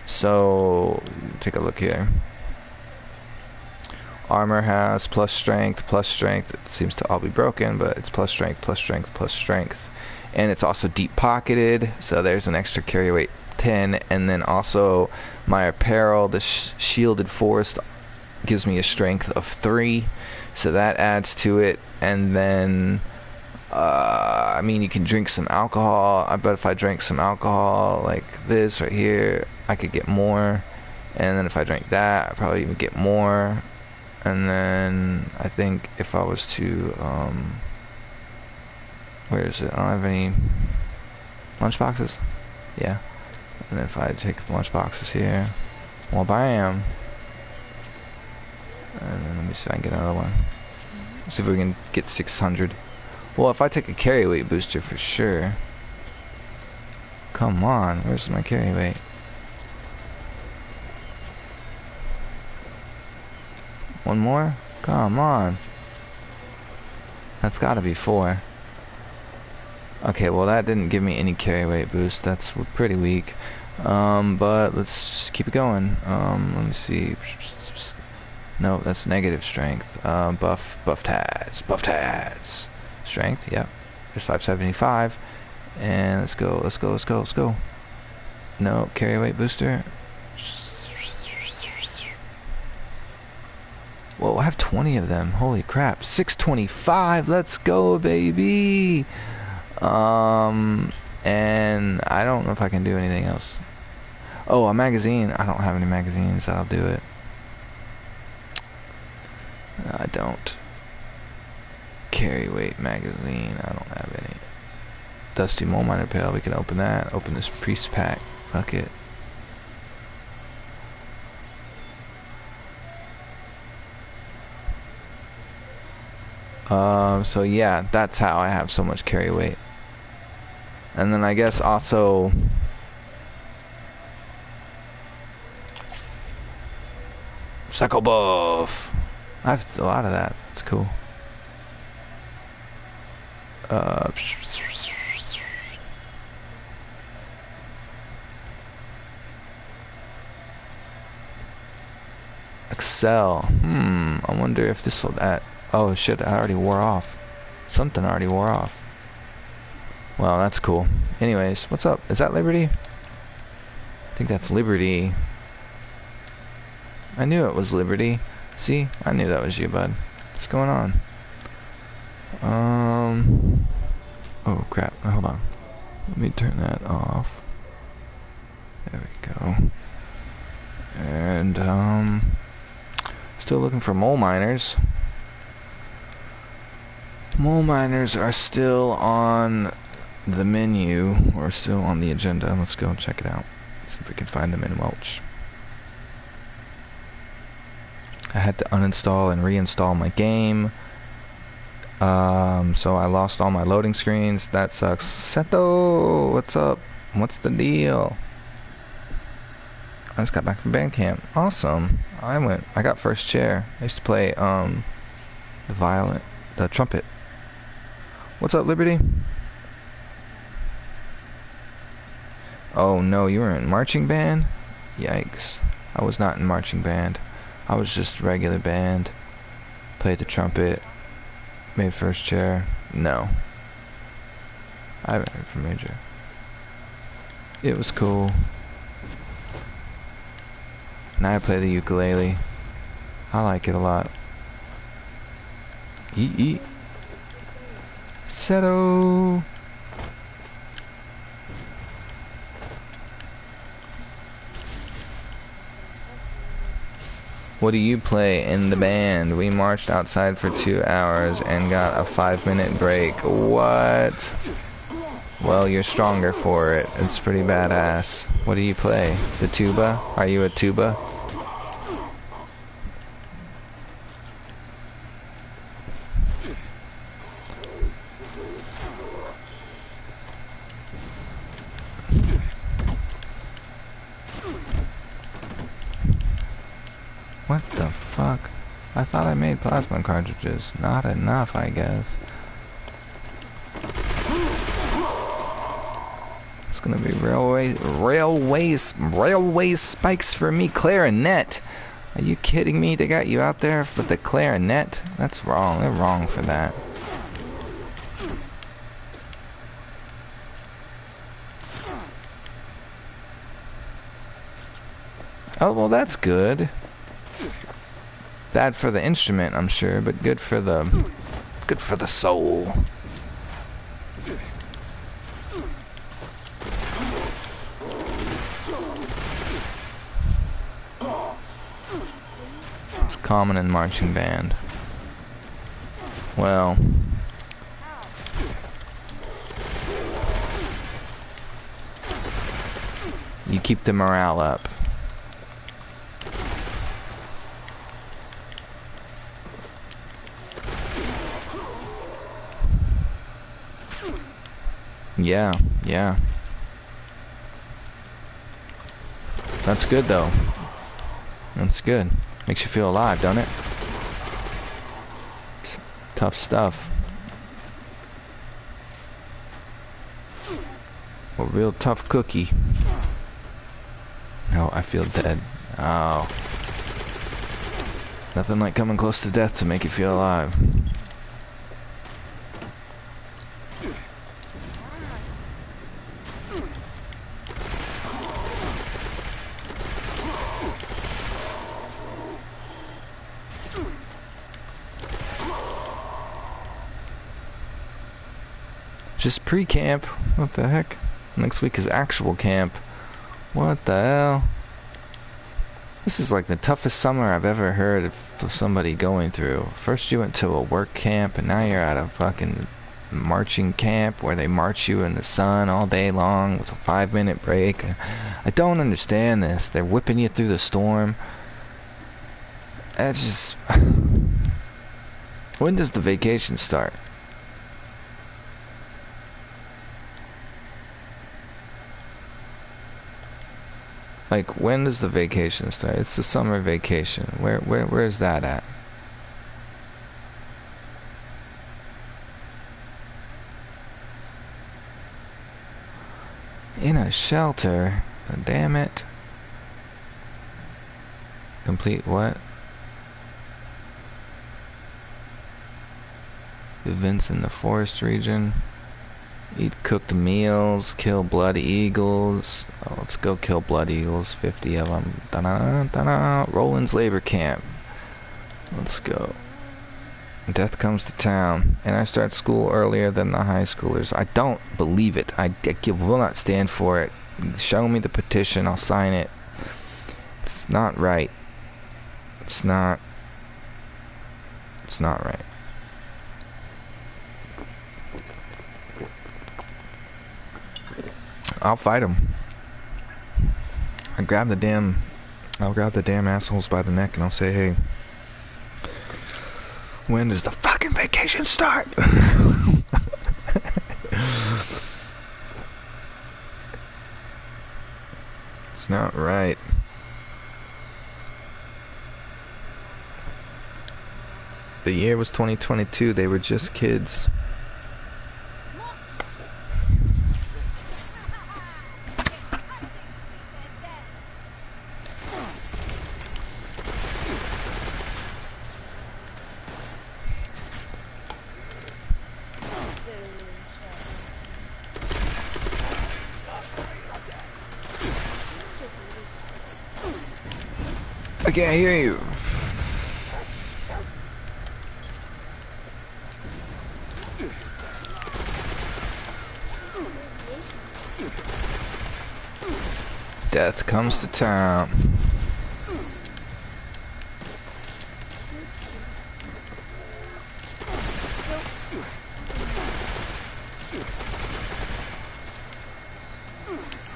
So, take a look here. Armor has plus strength, plus strength. It seems to all be broken, but it's plus strength, plus strength, plus strength. And it's also deep pocketed, so there's an extra carry weight 10. And then also my apparel, the shielded forest, gives me a strength of 3, so that adds to it. And then I mean, you can drink some alcohol. I bet if I drank some alcohol like this right here, I could get more. And then if I drank that, I'd probably even get more. And then I think if I was to where is it? I don't have any lunch boxes. Yeah. And then if I take the lunch boxes here, well, bam. And then let me see if I can get another one. Let's see if we can get 600. Well, if I take a carry weight booster for sure. Come on, where's my carry weight? One more? Come on. That's gotta be 4. Okay, well that didn't give me any carry weight boost. That's pretty weak. But let's keep it going. Let me see. No, that's negative strength. Buff tats. Strength, yep. There's 575. And let's go. No, carry weight booster. Whoa, I have 20 of them. Holy crap. 625. Let's go, baby. And I don't know if I can do anything else. Oh, a magazine. I don't have any magazines. That'll do it. I don't. Carry weight magazine. I don't have any. Dusty Mole Miner Pail. We can open that. Open this priest pack. Fuck it. So yeah, that's how I have so much carry weight. And then I guess also Psycho Buff. I have a lot of that. It's cool. Excel. I wonder if this will that. Oh shit, I already wore off. Something already wore off. Well, that's cool. Anyways, what's up? Is that Liberty? I think that's Liberty. I knew it was Liberty. See? I knew that was you, bud. What's going on? Oh, crap. Hold on. Let me turn that off. There we go. And, still looking for mole miners. Mole miners are still on the menu, or still on the agenda. Let's go check it out. See if we can find them in Welch. I had to uninstall and reinstall my game. So I lost all my loading screens. That sucks. Seto, what's up? What's the deal? I just got back from band camp. Awesome. I got first chair. I used to play the trumpet. What's up, Liberty? Oh no, you were in marching band? Yikes. I was not in marching band. I was just regular band. Played the trumpet. Made first chair. No. I haven't heard from Major. It was cool. Now I play the ukulele. I like it a lot. Eat. Seto. What do you play in the band? We marched outside for 2 hours and got a 5-minute break. What? Well, you're stronger for it. It's pretty badass. What do you play? The tuba? Are you a tuba? What the fuck? I thought I made plasma cartridges. Not enough, I guess. It's gonna be railway spikes for me. Clarinet. Are you kidding me? They got you out there with the clarinet? That's wrong. They're wrong for that. Oh, well, that's good. Bad for the instrument, I'm sure, but good for the soul. It's common in marching band. Well, you keep the morale up. Yeah. That's good, though. That's good. Makes you feel alive, don't it? Tough stuff. A real tough cookie. No, I feel dead. Oh. Nothing like coming close to death to make you feel alive. Just pre-camp. What the heck? Next week is actual camp. What the hell? This is like the toughest summer I've ever heard of somebody going through. First you went to a work camp, and now you're at a fucking marching camp where they march you in the sun all day long with a 5-minute break. I don't understand this. They're whipping you through the storm. That's just... When does the vacation start? Like, when does the vacation start? It's the summer vacation. Where is that at? In a shelter? Damn it. Complete what? Events in the forest region. Eat cooked meals, kill blood eagles. Oh, let's go kill blood eagles, 50 of them. Da-da, da-da. Roland's labor camp. Let's go. Death comes to town, and I start school earlier than the high schoolers. I don't believe it. I will not stand for it. Show me the petition, I'll sign it. It's not right. It's not right. I'll fight him. I'll grab the damn assholes by the neck and I'll say, hey, when does the fucking vacation start? It's not right. The year was 2022. They were just kids. I can't hear you. Death comes to town.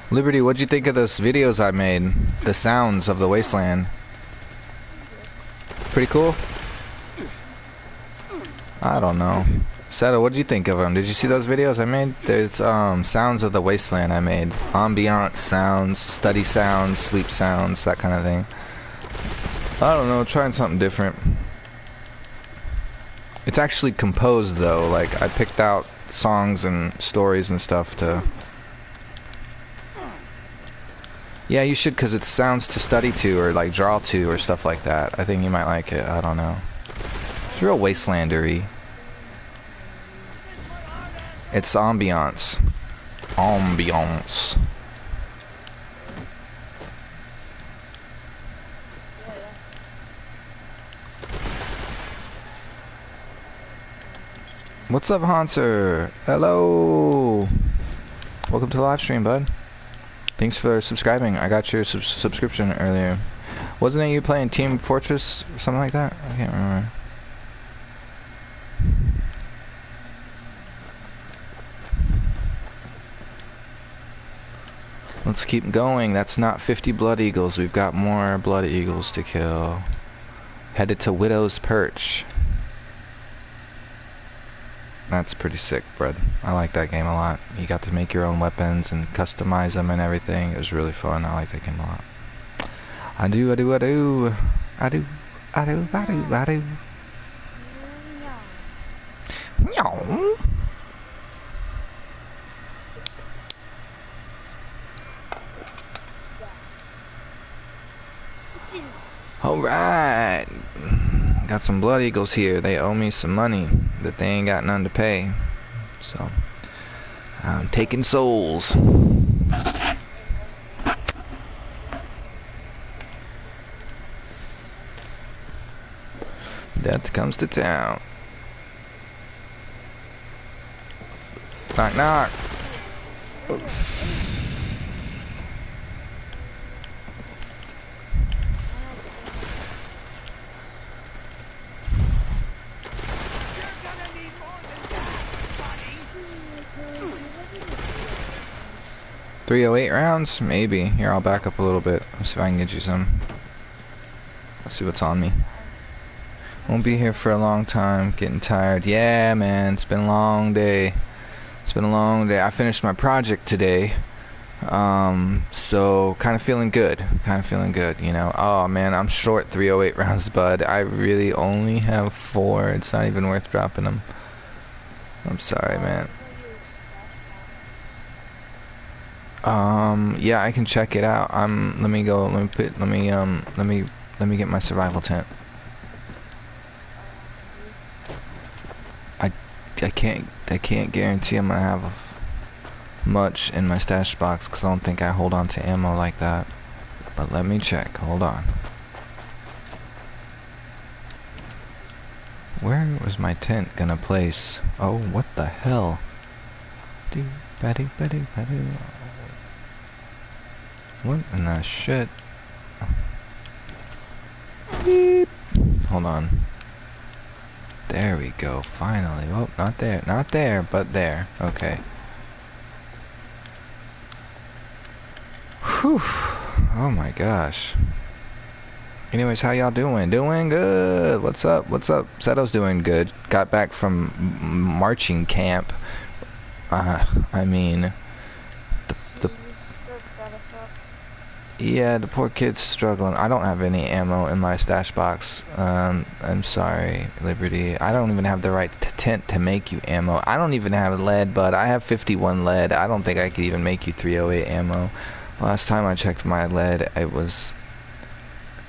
Liberty, what'd you think of those videos I made? The sounds of the wasteland. Pretty cool? I don't know. Seto, what did you think of them? Did you see those videos I made? There's sounds of the wasteland I made. Ambient sounds, study sounds, sleep sounds, that kind of thing. I don't know, trying something different. It's actually composed though, like I picked out songs and stories and stuff to... Yeah, you should, because it's sounds to study to or like draw to or stuff like that. I think you might like it, I don't know. It's real wastelandery. It's ambiance. Ambiance. What's up, Hanser? Hello. Welcome to the live stream, bud. Thanks for subscribing. I got your subscription earlier. Wasn't it you playing Team Fortress or something like that? I can't remember. Let's keep going. That's not 50 blood eagles. We've got more blood eagles to kill. Headed to Widow's Perch. That's pretty sick, bud. I like that game a lot. You got to make your own weapons and customize them and everything. It was really fun. I like that game a lot. I do. Meow. Alright. Got some blood eagles here. They owe me some money that they ain't got none to pay. So, I'm taking souls. Death comes to town. Knock, knock. .308 rounds? Maybe. Here, I'll back up a little bit. Let's see if I can get you some. Let's see what's on me. Won't be here for a long time. Getting tired. Yeah, man. It's been a long day. It's been a long day. I finished my project today. So kind of feeling good. You know. Oh, man. I'm short 308 rounds, bud. I really only have 4. It's not even worth dropping them. I'm sorry, man. Yeah, I can check it out. Let me go. Let me get my survival tent. I can't guarantee I'm gonna have much in my stash box because I don't think I hold on to ammo like that. But let me check. Hold on. Where was my tent gonna place? Oh, what the hell? What in the shit? Beep. Hold on. There we go, finally. Oh, not there. Not there, but there. Okay. Whew. Oh my gosh. Anyways, how y'all doing? Doing good. What's up? What's up? Seto's doing good. Got back from marching camp. I mean, the yeah, the poor kid's struggling. I don't have any ammo in my stash box. I'm sorry, Liberty. I don't even have the right tent to make you ammo. I don't even have lead, but I have 51 lead. I don't think I could even make you 308 ammo. Last time I checked my lead,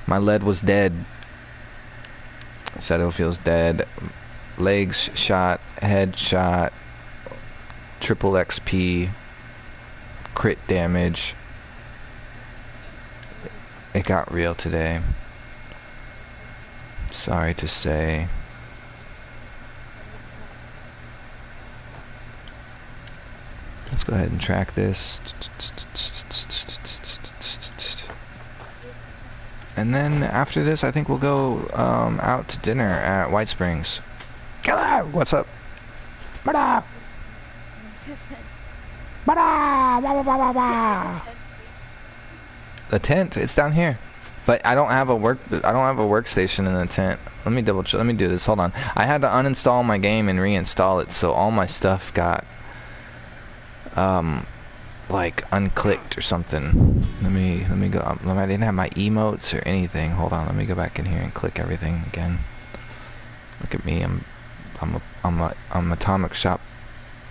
my lead was dead. Seto feels dead. Legs shot, head shot, triple XP, crit damage. It got real today. Sorry to say. Let's go ahead and track this. And then after this, I think we'll go out to dinner at White Springs. Killer, what's up? Bada! Bada! Ba, ba, ba, ba, ba. The tent, it's down here. But I don't have a workstation in the tent. Let me double check. Let me do this. Hold on. I had to uninstall my game and reinstall it, so all my stuff got like unclicked or something. Let me go. I didn't have my emotes or anything. Hold on. Let me go back in here and click everything again. Look at me. I'm Atomic Shop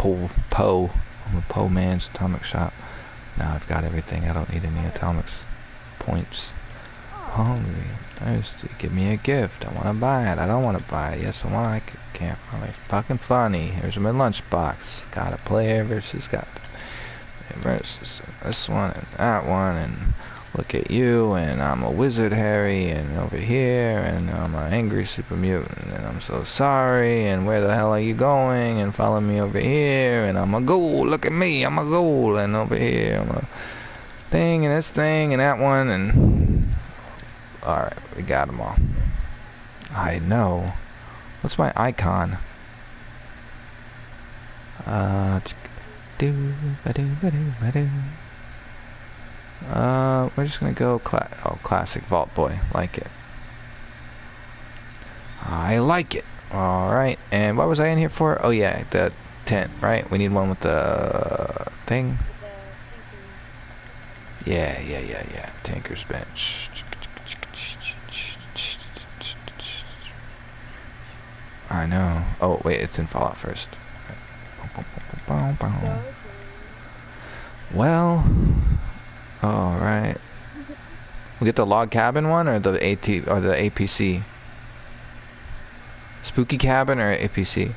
I'm a Po man's Atomic Shop. Now I've got everything. I don't need any atomics points. Hungry. Thirsty. Give me a gift. I want to buy it. I don't want to buy it. Yes, I want. I can't. Really fucking funny. Here's my lunchbox. Got a player versus versus this one and that one, and look at you, and I'm a wizard Harry, and over here, and I'm an angry super mutant, and I'm so sorry, and where the hell are you going, and follow me over here, and I'm a ghoul, look at me, I'm a ghoul, and over here I'm a thing, and this thing, and that one, and alright, we got them all. I know. What's my icon? We're just gonna go classic Vault Boy. Like it. I like it. Alright, and what was I in here for? Oh yeah, the tent, right? We need one with the thing. Yeah. Tinker's Bench. I know. Oh wait, it's in Fallout first. Well, alright. We get the log cabin one or the APC? Spooky cabin or APC?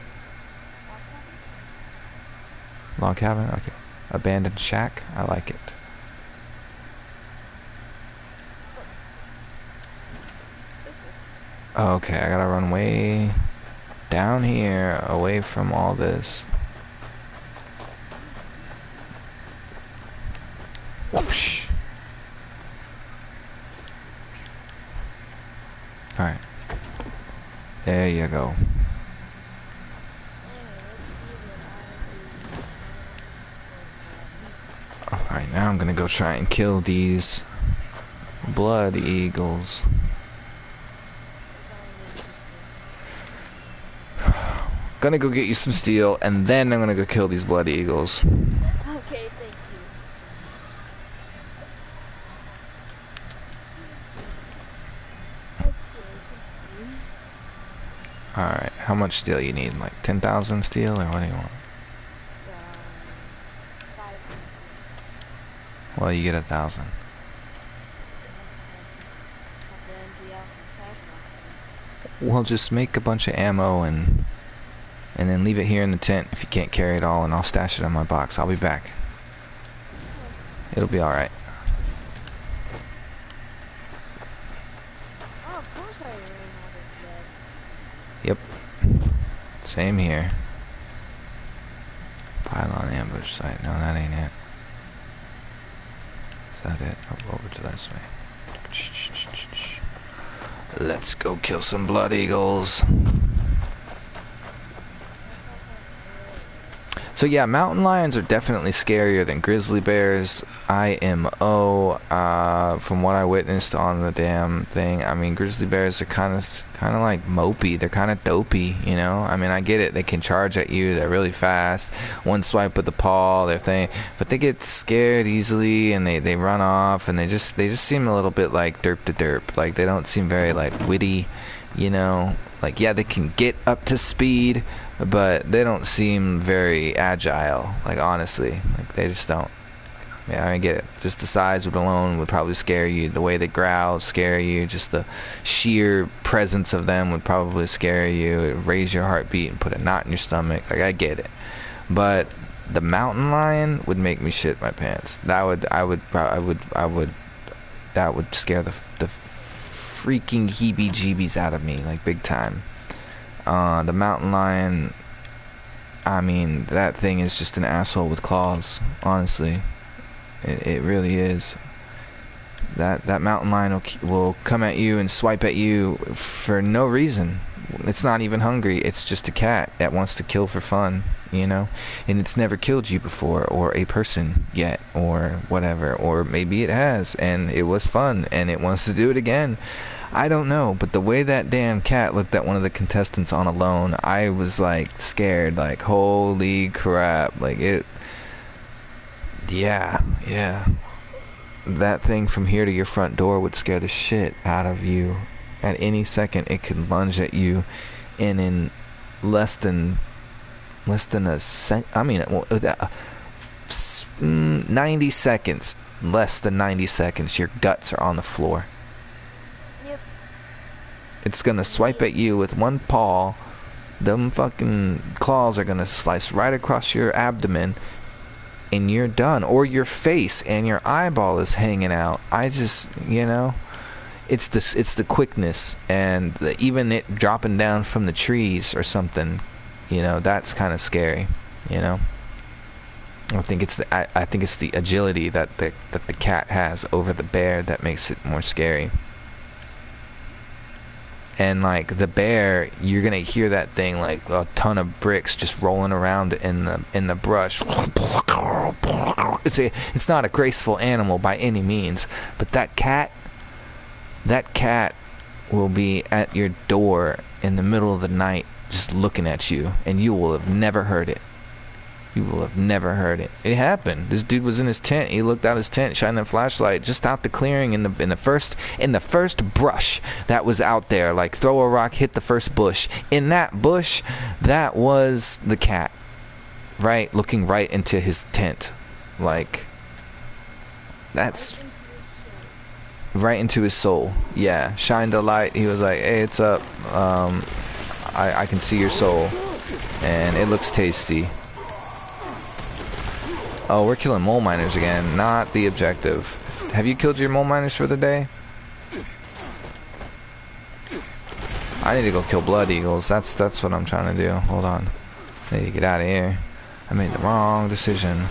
Log cabin? Okay. Abandoned shack? I like it. Okay, I gotta run way down here, away from all this. Whoosh. Alright. There you go. Alright, now I'm gonna go try and kill these blood eagles. Gonna go get you some steel, and then I'm gonna go kill these blood eagles. Okay, thank you. Alright, how much steel you need? Like 10,000 steel, or what do you want? 500. Well, you get 1,000. Well, just make a bunch of ammo and then leave it here in the tent if you can't carry it all, and I'll stash it in my box. I'll be back. It'll be alright. Oh, of course I ran out of lead. Yep. Same here. Pylon ambush site. No, that ain't it. Is that it? I'll go over to this way. Let's go kill some blood eagles. So yeah, mountain lions are definitely scarier than grizzly bears. IMO. From what I witnessed on the damn thing, I mean, grizzly bears are kind of like mopey. They're kind of dopey, you know. I mean, I get it. They can charge at you. They're really fast. One swipe with the paw, their thing. But they get scared easily, and they run off, and they just seem a little bit like derp to derp. Like they don't seem very like witty, you know. Like yeah, they can get up to speed, but they don't seem very agile. Like honestly, like they just don't. Yeah, I get it. Just the size alone would probably scare you. The way they growl scare you. Just the sheer presence of them would probably scare you. It would raise your heartbeat and put a knot in your stomach. Like I get it, but the mountain lion would make me shit my pants. That would that would scare the freaking heebie-jeebies out of me, like big time. The mountain lion, I mean, that thing is just an asshole with claws, honestly. It really is. That mountain lion will come at you and swipe at you for no reason. It's not even hungry. It's just a cat that wants to kill for fun, you know? And it's never killed you before, or a person yet, or whatever. Or maybe it has, and it was fun, and it wants to do it again. I don't know, but the way that damn cat looked at one of the contestants on Alone, I was like scared, like holy crap, like it. Yeah. That thing from here to your front door would scare the shit out of you. At any second, it could lunge at you, and in less than a sec. I mean, 90 seconds, less than 90 seconds, your guts are on the floor. Yep. It's gonna swipe at you with one paw. Them fucking claws are gonna slice right across your abdomen, and you're done. Or your face and your eyeball is hanging out. I just, you know, it's the quickness, and even it dropping down from the trees or something, you know, that's kind of scary, you know. I think it's the agility that the cat has over the bear that makes it more scary. And like the bear, you're gonna hear that thing like a ton of bricks just rolling around in the brush. It's not a graceful animal by any means, but that cat will be at your door in the middle of the night just looking at you, and you will have never heard it. You will have never heard it. It happened. This dude was in his tent. He looked out his tent, shining a flashlight just out the clearing in the first brush that was out there. Like throw a rock, hit the first bush. In that bush, that was the cat, right, looking right into his tent, like that's right into his soul. Yeah, shined a light. He was like, "Hey, it's up. I can see your soul, and it looks tasty." Oh, we're killing mole miners again. Not the objective. Have you killed your mole miners for the day? I need to go kill blood eagles. That's what I'm trying to do. Hold on. I need to get out of here. I made the wrong decision.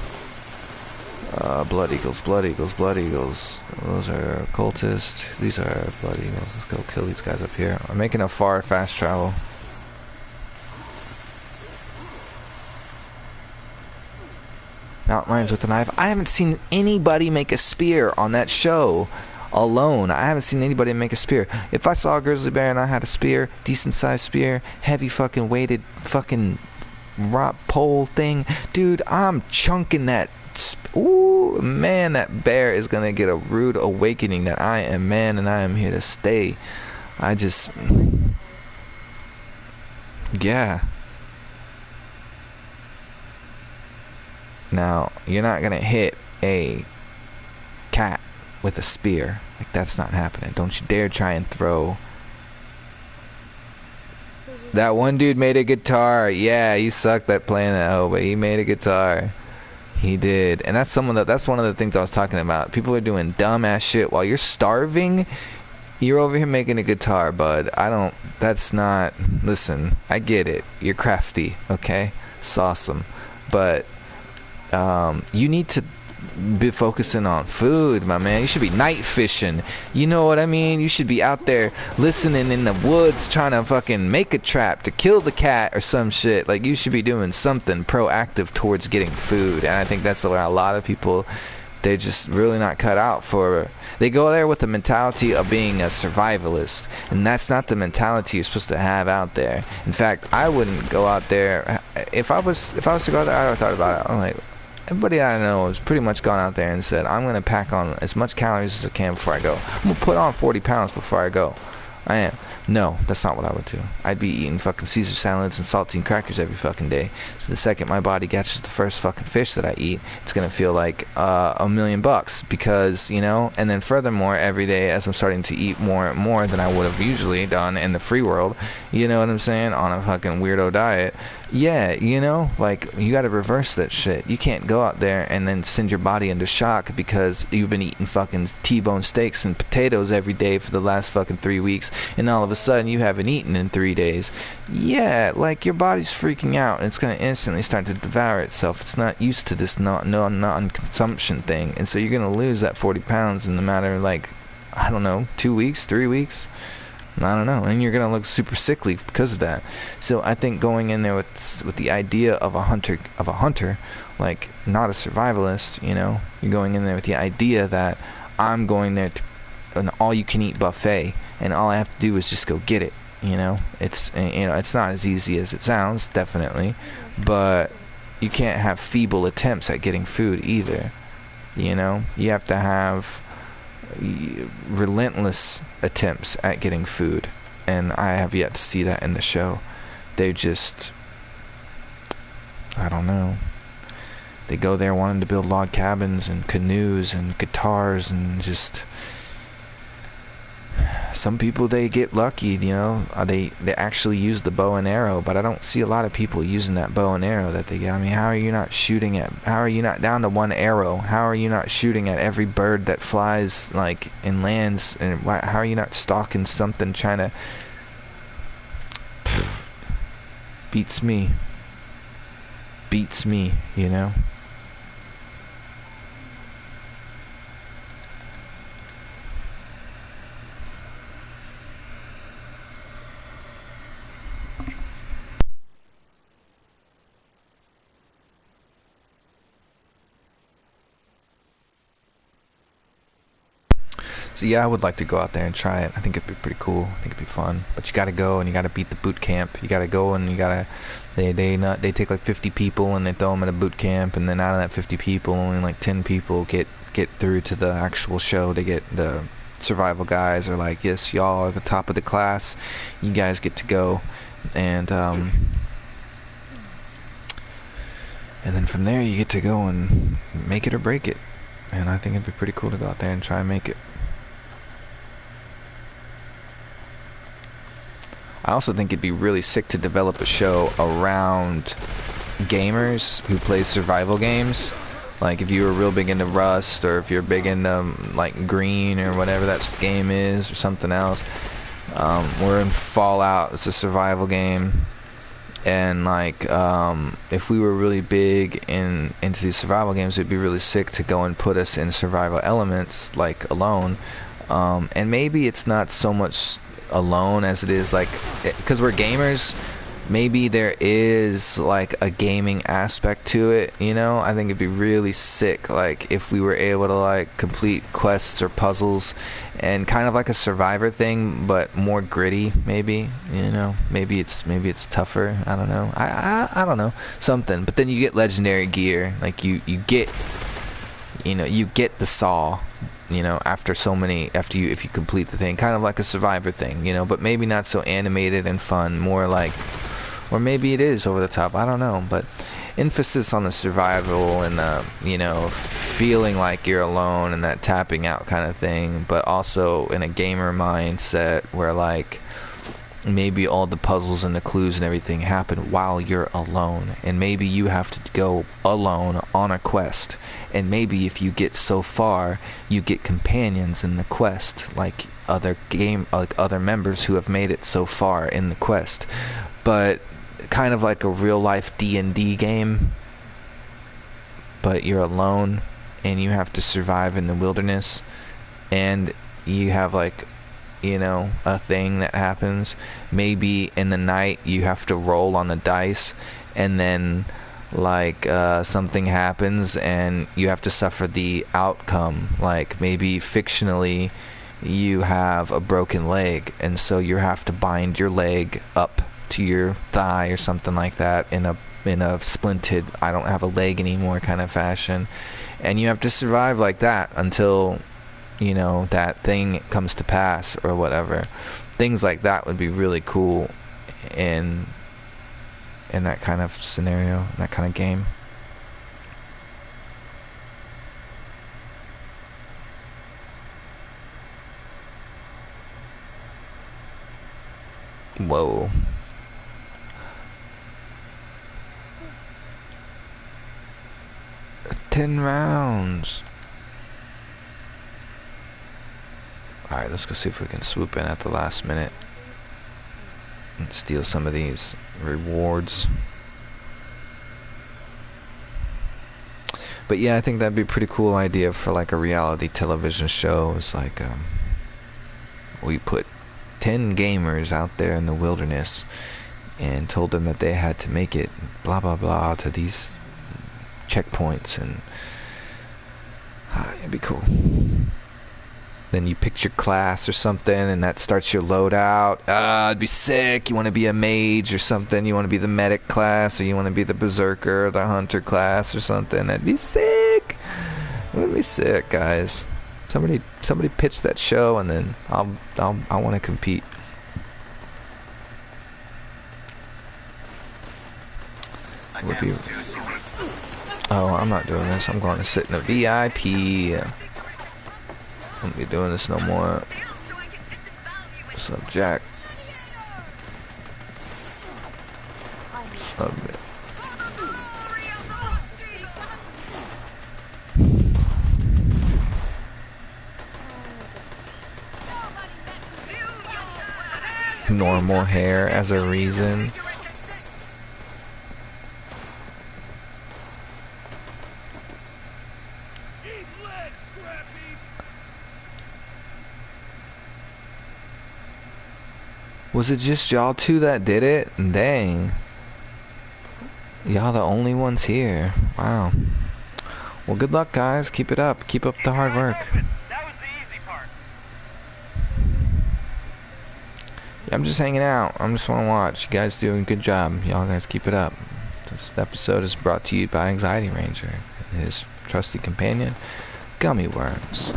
Blood eagles, blood eagles, blood eagles. Those are cultists. These are blood eagles. Let's go kill these guys up here. I'm making a fast travel. Mountain lions with a knife. I haven't seen anybody make a spear on that show alone. I haven't seen anybody make a spear. If I saw a grizzly bear and I had a spear, decent sized spear, heavy fucking weighted fucking rock pole thing, dude, I'm chunking that. Ooh, man, that bear is gonna get a rude awakening that I am man and I am here to stay. Yeah. Now, you're not gonna hit a cat with a spear. Like, that's not happening. Don't you dare try and throw. That one dude made a guitar. Yeah, he sucked at playing that hoe, but he made a guitar. He did, and that's that's one of the things I was talking about. People are doing dumbass shit while you're starving. You're over here making a guitar, bud. I don't. That's not. Listen, I get it. You're crafty, okay? It's awesome, but you need to be focusing on food, my man. You should be night fishing. You know what I mean? You should be out there listening in the woods trying to fucking make a trap to kill the cat or some shit. Like, you should be doing something proactive towards getting food. And I think that's where a lot of people, they're just really not cut out for. They go there with the mentality of being a survivalist, and that's not the mentality you're supposed to have out there. In fact, I wouldn't go out there. If I was to go out there, I would have thought about it. I'm like, everybody I know has pretty much gone out there and said, I'm going to pack on as much calories as I can before I go. I'm going to put on 40 pounds before I go. I am. No, that's not what I would do. I'd be eating fucking Caesar salads and saltine crackers every fucking day. So the second my body catches the first fucking fish that I eat, it's going to feel like $1,000,000 because, you know, and then furthermore, every day as I'm starting to eat more and more than I would have usually done in the free world, you know what I'm saying, on a fucking weirdo diet. Yeah, you know, like, you gotta reverse that shit. You can't go out there and then send your body into shock because you've been eating fucking T-bone steaks and potatoes every day for the last fucking 3 weeks, and all of a sudden you haven't eaten in 3 days. Yeah, like, your body's freaking out, and it's gonna instantly start to devour itself. It's not used to this non-consumption thing, and so you're gonna lose that 40 pounds in the matter of, like, I don't know, 2 weeks, 3 weeks? I don't know, and you're gonna look super sickly because of that. So I think going in there with the idea of a hunter, like, not a survivalist, you know, you're going in there with the idea that I'm going there to an all-you-can-eat buffet, and all I have to do is just go get it. You know, it's not as easy as it sounds, definitely, but you can't have feeble attempts at getting food either. You know, you have to have relentless attempts at getting food, and I have yet to see that in the show. They just, I don't know, they go there wanting to build log cabins and canoes and guitars, and just, some people, they get lucky, you know, they actually use the bow and arrow, but I don't see a lot of people using that bow and arrow that they get. I mean, how are you not down to one arrow? How are you not shooting at every bird that flies, like, and lands, and how are you not stalking something trying to, beats me, you know? So yeah, I would like to go out there and try it. I think it'd be pretty cool. I think it'd be fun. But you gotta go and you gotta beat the boot camp. You gotta go and you gotta, they take like 50 people and they throw them in a boot camp, and then out of that 50 people, only like 10 people get through to the actual show. They get, the survival guys are like, yes, y'all are the top of the class. You guys get to go, and then from there you get to go and make it or break it. And I think it'd be pretty cool to go out there and try and make it. I also think it'd be really sick to develop a show around gamers who play survival games. Like, if you were real big into Rust, or if you're big into, like, Green, or whatever that game is, or something else. We're in Fallout, it's a survival game. And, like, if we were really big into these survival games, it'd be really sick to go and put us in survival elements, like Alone. And maybe it's not so much Alone as it is, like, because we're gamers, maybe there is like a gaming aspect to it, you know? I think it'd be really sick, like, if we were able to, like, complete quests or puzzles, and kind of like a Survivor thing, but more gritty, maybe, you know? Maybe it's tougher, I don't know. I don't know, something. But then you get legendary gear, like, you get the saw, you know, if you complete the thing, kind of like a Survivor thing, you know, but maybe not so animated and fun, more like, or maybe it is over the top, I don't know, but emphasis on the survival and the, you know, feeling like you're alone and that tapping out kind of thing, but also in a gamer mindset where, like, maybe all the puzzles and the clues and everything happen while you're alone, and maybe you have to go alone on a quest, and maybe if you get so far you get companions in the quest, like other members who have made it so far in the quest, but kind of like a real life D&D game, but you're alone and you have to survive in the wilderness, and you have like, you know, a thing that happens. Maybe in the night you have to roll on the dice, and then like something happens and you have to suffer the outcome. Like maybe fictionally you have a broken leg, and so you have to bind your leg up to your thigh or something like that in a splinted, I don't have a leg anymore kind of fashion, and you have to survive like that until, you know, that thing comes to pass or whatever. Things like that would be really cool in that kind of scenario, in that kind of game. Whoa. 10 rounds. Alright, let's go see if we can swoop in at the last minute and steal some of these rewards. But yeah, I think that'd be a pretty cool idea for like a reality television show. It's like we put 10 gamers out there in the wilderness and told them that they had to make it blah blah blah to these checkpoints, and it'd be cool. Then you pick your class or something, and that starts your loadout. It'd be sick. You want to be a mage or something. You want to be the medic class, or you want to be the berserker or the hunter class or something. That'd be sick. It would be sick, guys. Somebody pitch that show, and then I want to compete. Would be. Oh, I'm not doing this. I'm going to sit in a VIP. I won't be doing this no more. What's up, Jack? What's up, man? Normal hair as a reason. Was it just y'all two that did it? Dang. Y'all the only ones here. Wow. Well, good luck, guys. Keep it up. Keep up the hard work. That was the easy part. Yeah, I'm just hanging out. I just want to watch. You guys doing a good job. Y'all guys keep it up. This episode is brought to you by Anxiety Ranger and his trusty companion, Gummy Worms.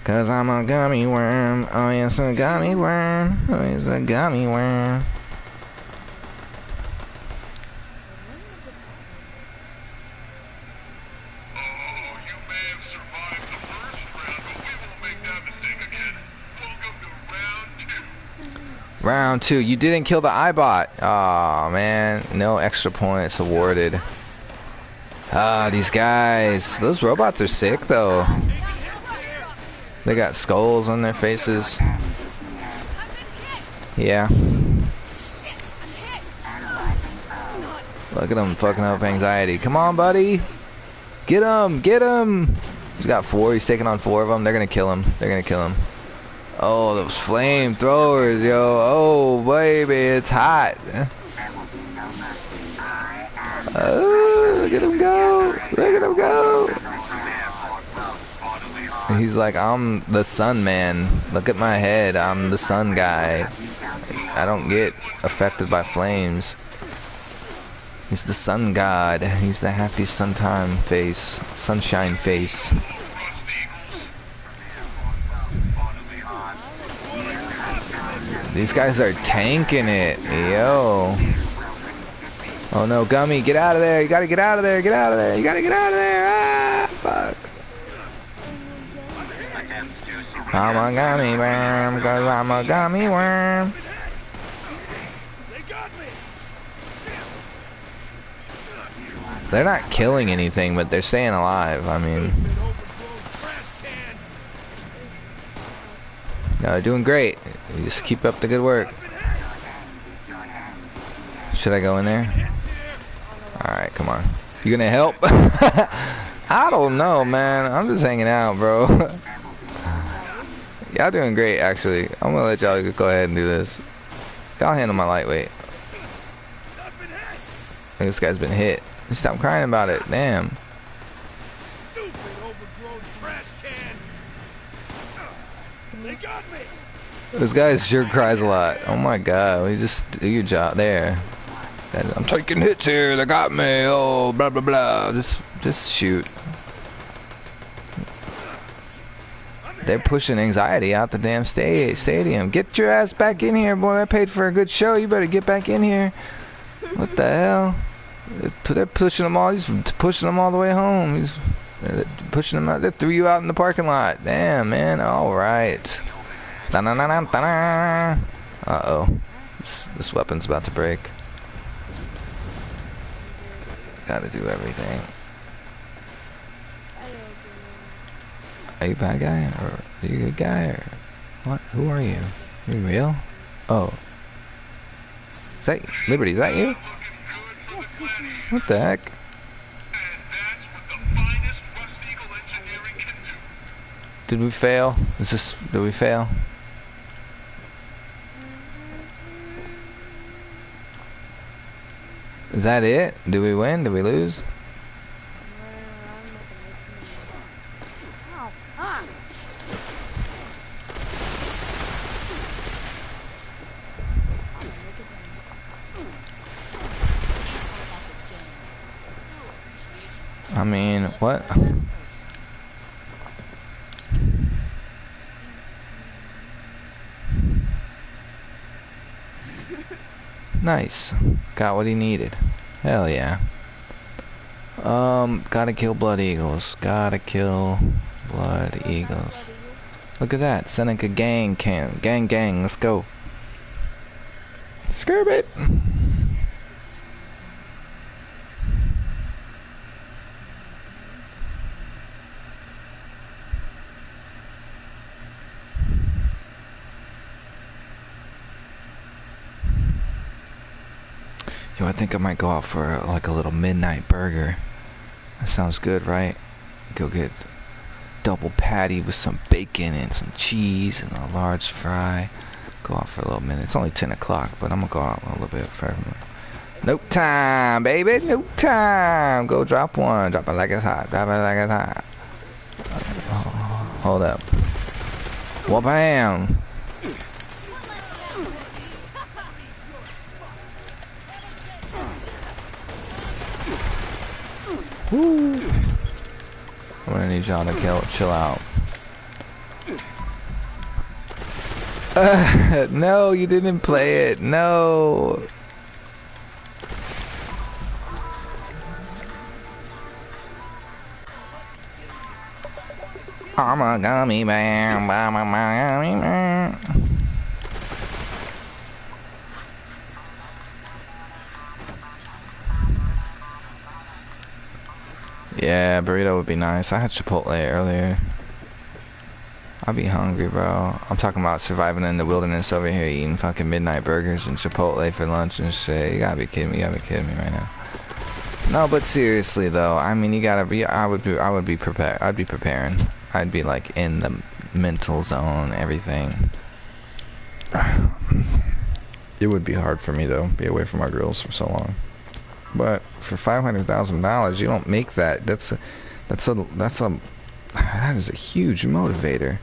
Cause I'm a gummy worm. Oh yes, a gummy worm. Oh yes, a gummy worm. Oh, you may have survived the first round, but we won't make that mistake again. Welcome to round 2. Round 2. You didn't kill the iBot. Aw, man. No extra points awarded. These guys. Those robots are sick, though. They got skulls on their faces. Yeah. Look at him fucking up Anxiety. Come on, buddy. Get him. Get him. He's got 4. He's taking on 4 of them. They're going to kill him. They're going to kill him. Oh, those flamethrowers, yo. Oh, baby. It's hot. Oh, look at him go. Look at him go. He's like, I'm the sun man. Look at my head. I'm the sun guy. I don't get affected by flames. He's the sun god. He's the happy sunshine face. These guys are tanking it. Yo. Oh no, Gummy, get out of there. You gotta get out of there. Get out of there. You gotta get out of there. Ah, fuck. I'm a gummy worm, cause I'm a gummy worm. They got me. They're not killing anything, but they're staying alive. I mean, Stupid overgrown trash can. no, they're doing great. You just keep up the good work. Should I go in there? Hits here. Alright, come on. You gonna help? I don't know, man. I'm just hanging out, bro. Y'all doing great, actually. I'm gonna let y'all go ahead and do this. Y'all handle my lightweight. I've been hit. This guy's been hit. Stop crying about it. Damn. Stupid overgrown trash can. They got me. This guy sure cries a lot. Oh my god. We just do your job there. I'm taking hits here. They got me. Oh, blah, blah, blah. Just shoot. They're pushing anxiety out the damn stadium. Get your ass back in here, boy. I paid for a good show. You better get back in here. What the hell? They're pushing them all. He's pushing them all the way home. They're pushing them out. They threw you out in the parking lot. Damn, man. All right. Uh-oh. This weapon's about to break. Gotta do everything. Are you a bad guy? Or are you a good guy? Or what? Who are you? Are you real? Oh. Is that Liberty? Is that you? What the heck? And that's what the finest Rust Eagle engineering can do. Did we fail? Did we fail? Is that it? Did we win? Did we lose? I mean, what? Nice. Got what he needed. Hell yeah. Gotta kill blood eagles. Gotta kill blood eagles. Look at that. Seneca gang can. Gang. Let's go. Scurb it. Yo, I think I might go out for like a little midnight burger. That sounds good, right? Go get double patty with some bacon and some cheese and a large fry. Go out for a little minute. It's only 10 o'clock, but I'm gonna go out a little bit for no time, baby. No time. Go drop one. Drop it like it's hot. Drop it like it's hot. Hold up. Wha-bam. Woo. I'm gonna need y'all to chill out. No, you didn't play it. No. I'm a gummy bear. I'm a gummy bear. Yeah, burrito would be nice. I had Chipotle earlier. I'd be hungry, bro. I'm talking about surviving in the wilderness over here, eating fucking midnight burgers and Chipotle for lunch and shit. You gotta be kidding me. You gotta be kidding me right now. No, but seriously though, I mean, you gotta be. I would be prepared. I'd be preparing. I'd be like in the mental zone, everything. It would be hard for me though, be away from our girls for so long. But for $500,000, you don't make that. That is a huge motivator.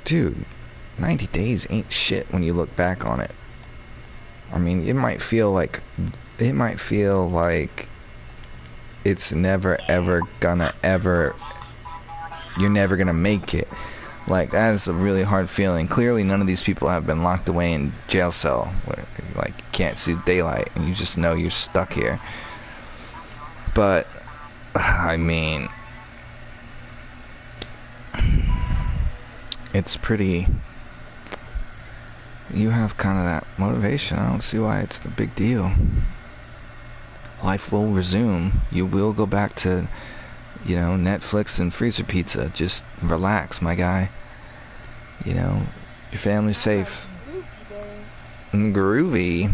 Dude, 90 days ain't shit when you look back on it. I mean, it might feel like it's never ever gonna you're never gonna make it. Like, that is a really hard feeling. Clearly none of these people have been locked away in jail cell where like you can't see daylight and you just know you're stuck here. But I mean, it's pretty. You have kind of that motivation. I don't see why it's the big deal. Life will resume. You will go back to, you know, Netflix and freezer pizza. Just relax, my guy. You know, your family's safe. Groovy.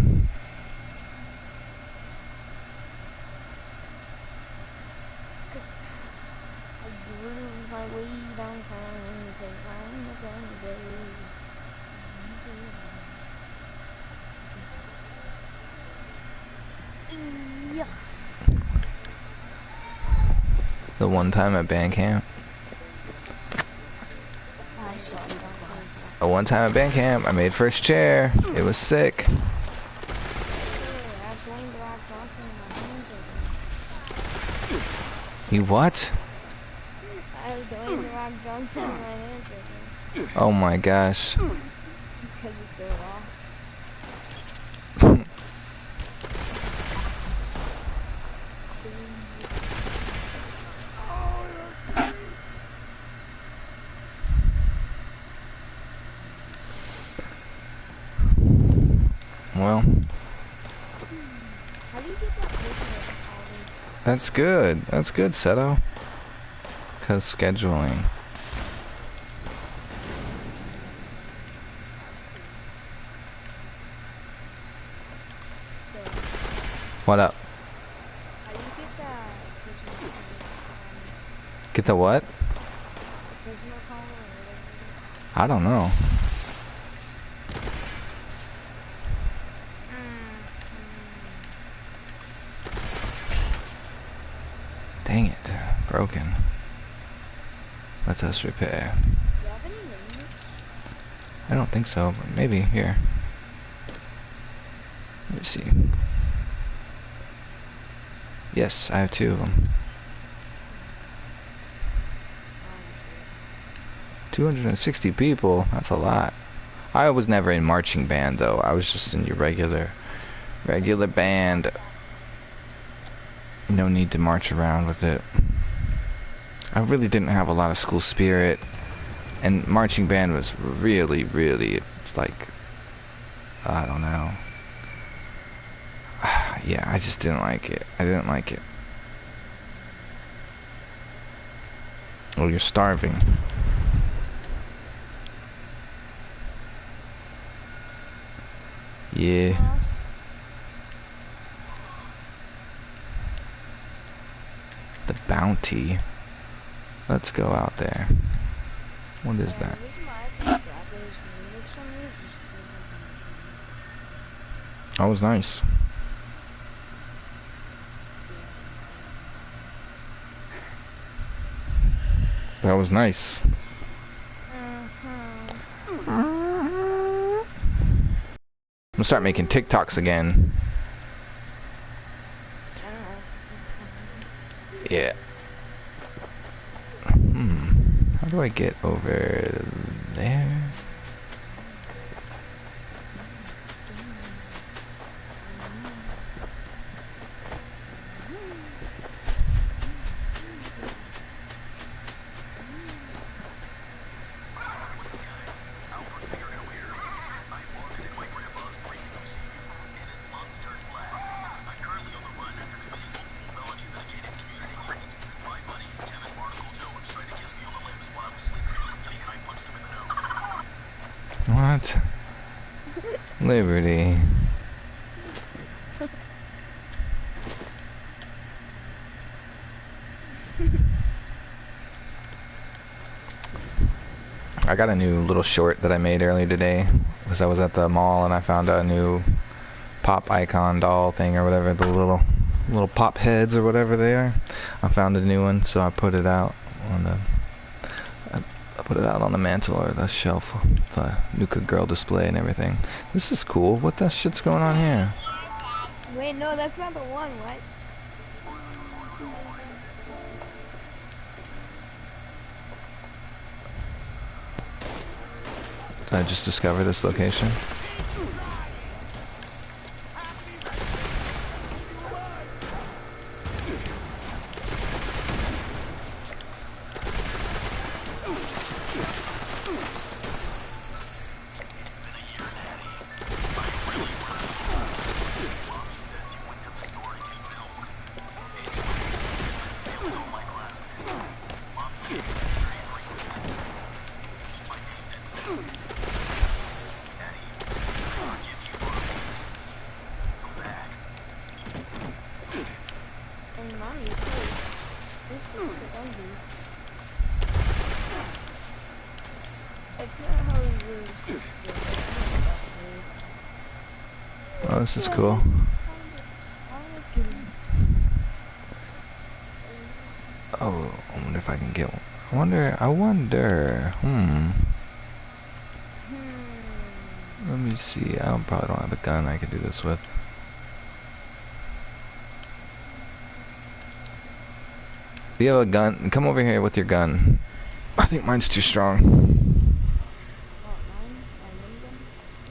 The one time at band camp. A one time at band camp, I made first chair. It was sick. You what? I was doing the Rock Johnson in my hand. Oh my gosh. Because it threw it off. Well, How do you get that picture? that's good. That's good, Seto. Because scheduling. What up? How do you get that picture? Get the what? Personal color or whatever? I don't know. Dang it. Broken. Let us repair. Do you have any names? I don't think so, but maybe. Here. Let me see. Yes, I have 2 of them. 260 people? That's a lot. I was never in marching band, though. I was just in your regular band. No need to march around with it. I really didn't have a lot of school spirit, and marching band was really, like, I don't know. Yeah, I just didn't like it. I didn't like it. Oh, you're starving. Yeah. The bounty. Let's go out there. What is that? That was nice. That was nice. I'm gonna start making TikToks again. Yeah. How do I get over there? What? Liberty. I got a new little short that I made earlier today because I was at the mall and I found a new pop icon doll thing or whatever, the little pop heads or whatever they are. I found a new one, so I put it out on the mantle or the shelf. It's a Nuka girl display and everything. This is cool. What the shit's going on here? Wait, no, that's not the one. What? Did I just discover this location? mean, mommy's safe. This is ugly. It's not how we use Oh, this is cool. Oh, I wonder if I can get one. I wonder. Let me see. I probably don't have a gun I could do this with. If you have a gun, come over here with your gun. I think mine's too strong.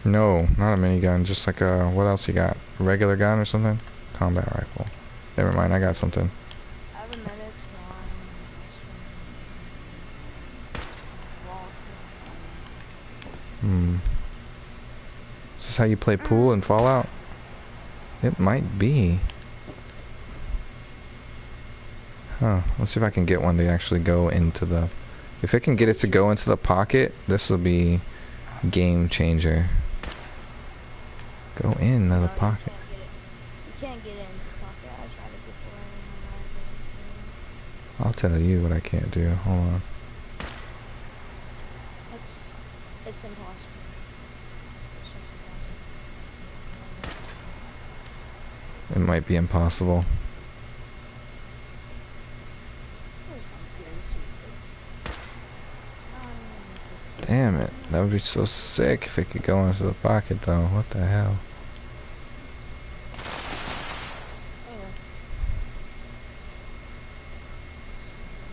No, not a minigun. Just like a, what else you got? A regular gun or something? Combat rifle. Never mind, I got something. I have a medic Is this how you play pool in Fallout? It might be. Huh. Let's see if I can get one to actually go into the... If it can get it to go into the pocket, this will be game changer. Go into the pocket. You can't get it into the pocket. I tried it before and I'll tell you what I can't do. Hold on. it's impossible. It's just impossible. It might be impossible. Damn it. That would be so sick if it could go into the pocket though. What the hell?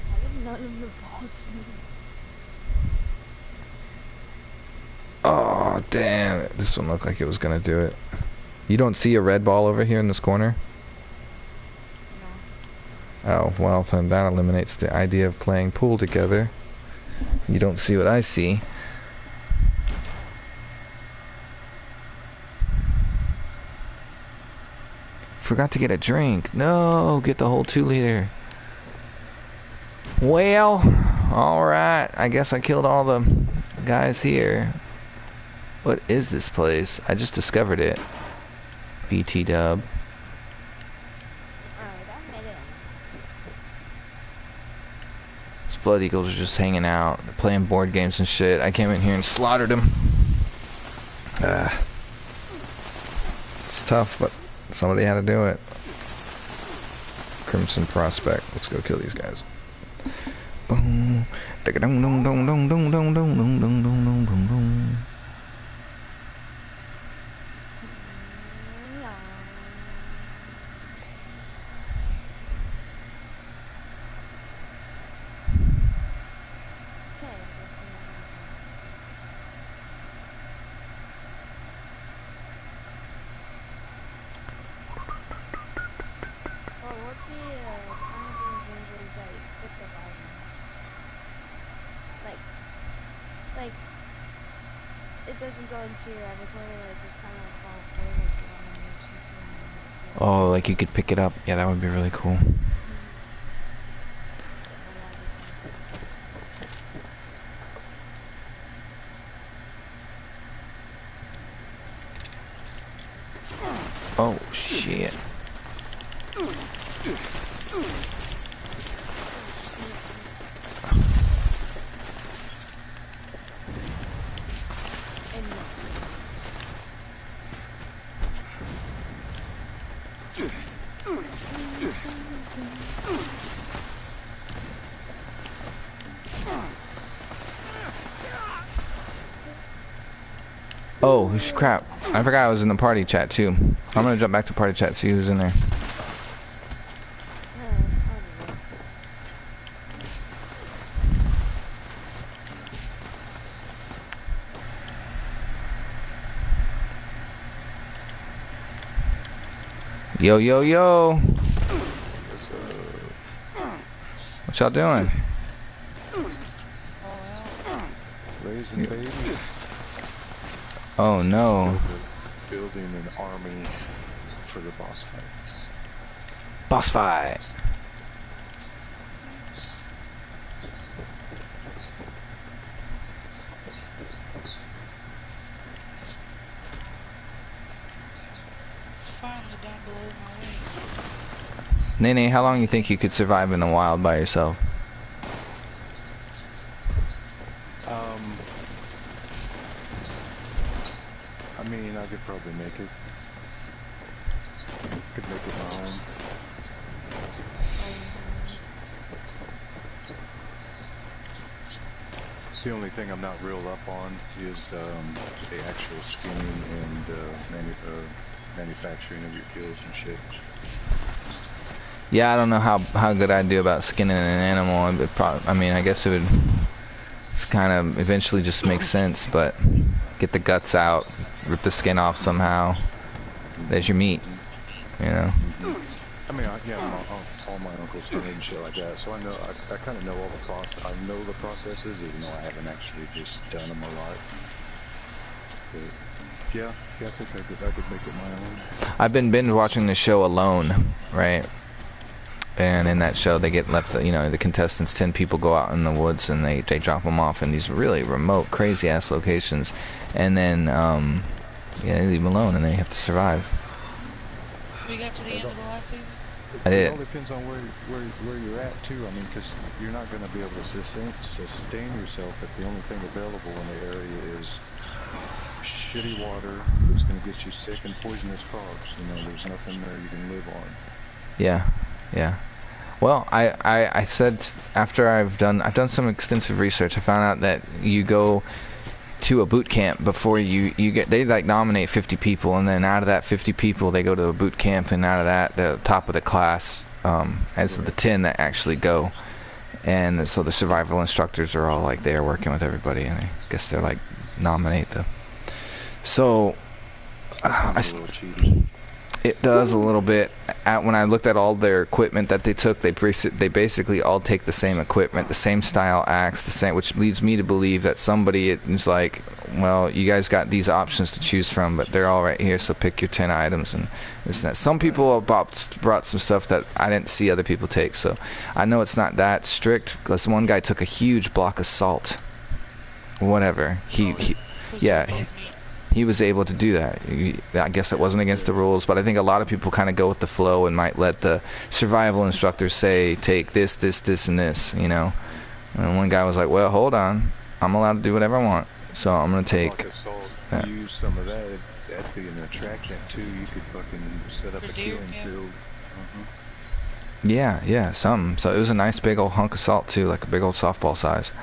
How did none of the balls move? Oh, damn it. This one looked like it was gonna do it. You don't see a red ball over here in this corner? No. Oh, well, then that eliminates the idea of playing pool together. You don't see what I see. Forgot to get a drink. No, get the whole 2-liter. Well, alright. I guess I killed all the guys here. What is this place? I just discovered it. BT dub. Alright, I made it. These Blood Eagles are just hanging out, playing board games and shit. I came in here and slaughtered them. It's tough, but somebody had to do it. Crimson Prospect. Let's go kill these guys. Boom. Like, it doesn't go into your inventory, like, it's kind of like all play, like, you want to move something. Oh, like you could pick it up. Yeah, that would be really cool. Oh, shit. Oh, crap. I forgot I was in the party chat, too. I'm gonna jump back to party chat, see who's in there. Yo, yo, yo. What y'all doing? Raising babies. Oh, no. Building an army for the boss fights. Boss fight. Finally down below my wings. Nene, how long you think you could survive in the wild by yourself? I mean, I could probably make it. Could make it my own. The only thing I'm not real up on is the actual skinning and manufacturing of your kills and shit. Yeah, I don't know how good I'd do about skinning an animal. I mean, I guess it would kind of eventually just make sense, but get the guts out, rip the skin off somehow. There's your meat, you know. I mean, all my uncles did and shit like that, so I know, I kind of know all the process. I know the processes, even though I haven't actually just done them a lot. But yeah, I think I could make it my own. I've been binge watching the show Alone, right? And in that show, they get left, you know, the contestants, 10 people go out in the woods and they drop them off in these really remote, crazy-ass locations. And then, yeah, they leave them alone and they have to survive. We got to the end of the last season? I did. It all depends on where you're at, too. I mean, because you're not going to be able to sustain yourself if the only thing available in the area is shitty water that's going to get you sick and poisonous crops. You know, there's nothing there you can live on. Yeah, yeah. Well, I said after I've done some extensive research, I found out that you go to a boot camp before you get, they like nominate 50 people, and then out of that 50 people they go to a boot camp, and out of that the top of the class as the 10 that actually go. And so the survival instructors are all like there working with everybody, and I guess they're like nominate the. So it does a little bit. When I looked at all their equipment that they took, they basically all take the same equipment, the same style axe, the same, which leads me to believe that somebody is like, well, you guys got these options to choose from, but they're all right here, so pick your 10 items and this and that. Some people brought some stuff that I didn't see other people take, so I know it's not that strict, because one guy took a huge block of salt. Whatever. He was able to do that. I guess it wasn't against the rules, but I think a lot of people kind of go with the flow and might let the survival instructors say, take this, this, this, and this, you know. And one guy was like, well, hold on. I'm allowed to do whatever I want, so I'm going to take... If you use some of that, that'd be an attractant, too. You could fucking set up a killing field. Yeah, some. So it was a nice big old hunk of salt, too, like a big old softball size.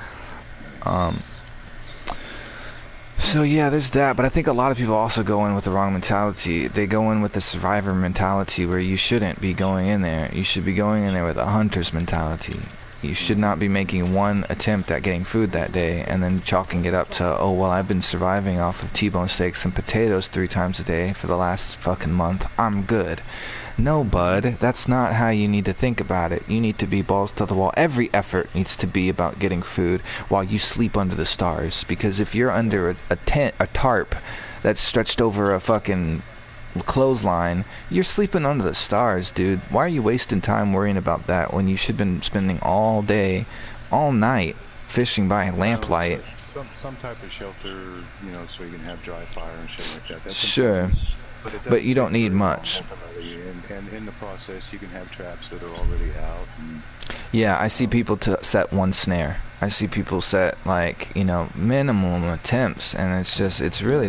So yeah, there's that, but I think a lot of people also go in with the wrong mentality. They go in with the survivor mentality where you shouldn't be going in there. You should be going in there with a hunter's mentality. You should not be making one attempt at getting food that day and then chalking it up to, oh, well, I've been surviving off of T-bone steaks and potatoes 3 times a day for the last fucking month. I'm good. No, bud, that's not how you need to think about it. You need to be balls to the wall. Every effort needs to be about getting food while you sleep under the stars. Because if you're under a tent, a tarp that's stretched over a fucking clothesline, you're sleeping under the stars, dude. Why are you wasting time worrying about that when you should have been spending all day, all night fishing by lamplight? Some type of shelter, you know, so you can have dry fire and shit like that. That's sure. important. But you don't need much. And in the process, you can have traps that are already out. Yeah, I see people to set 1 snare. I see people set, like, you know, minimum attempts, and it's really,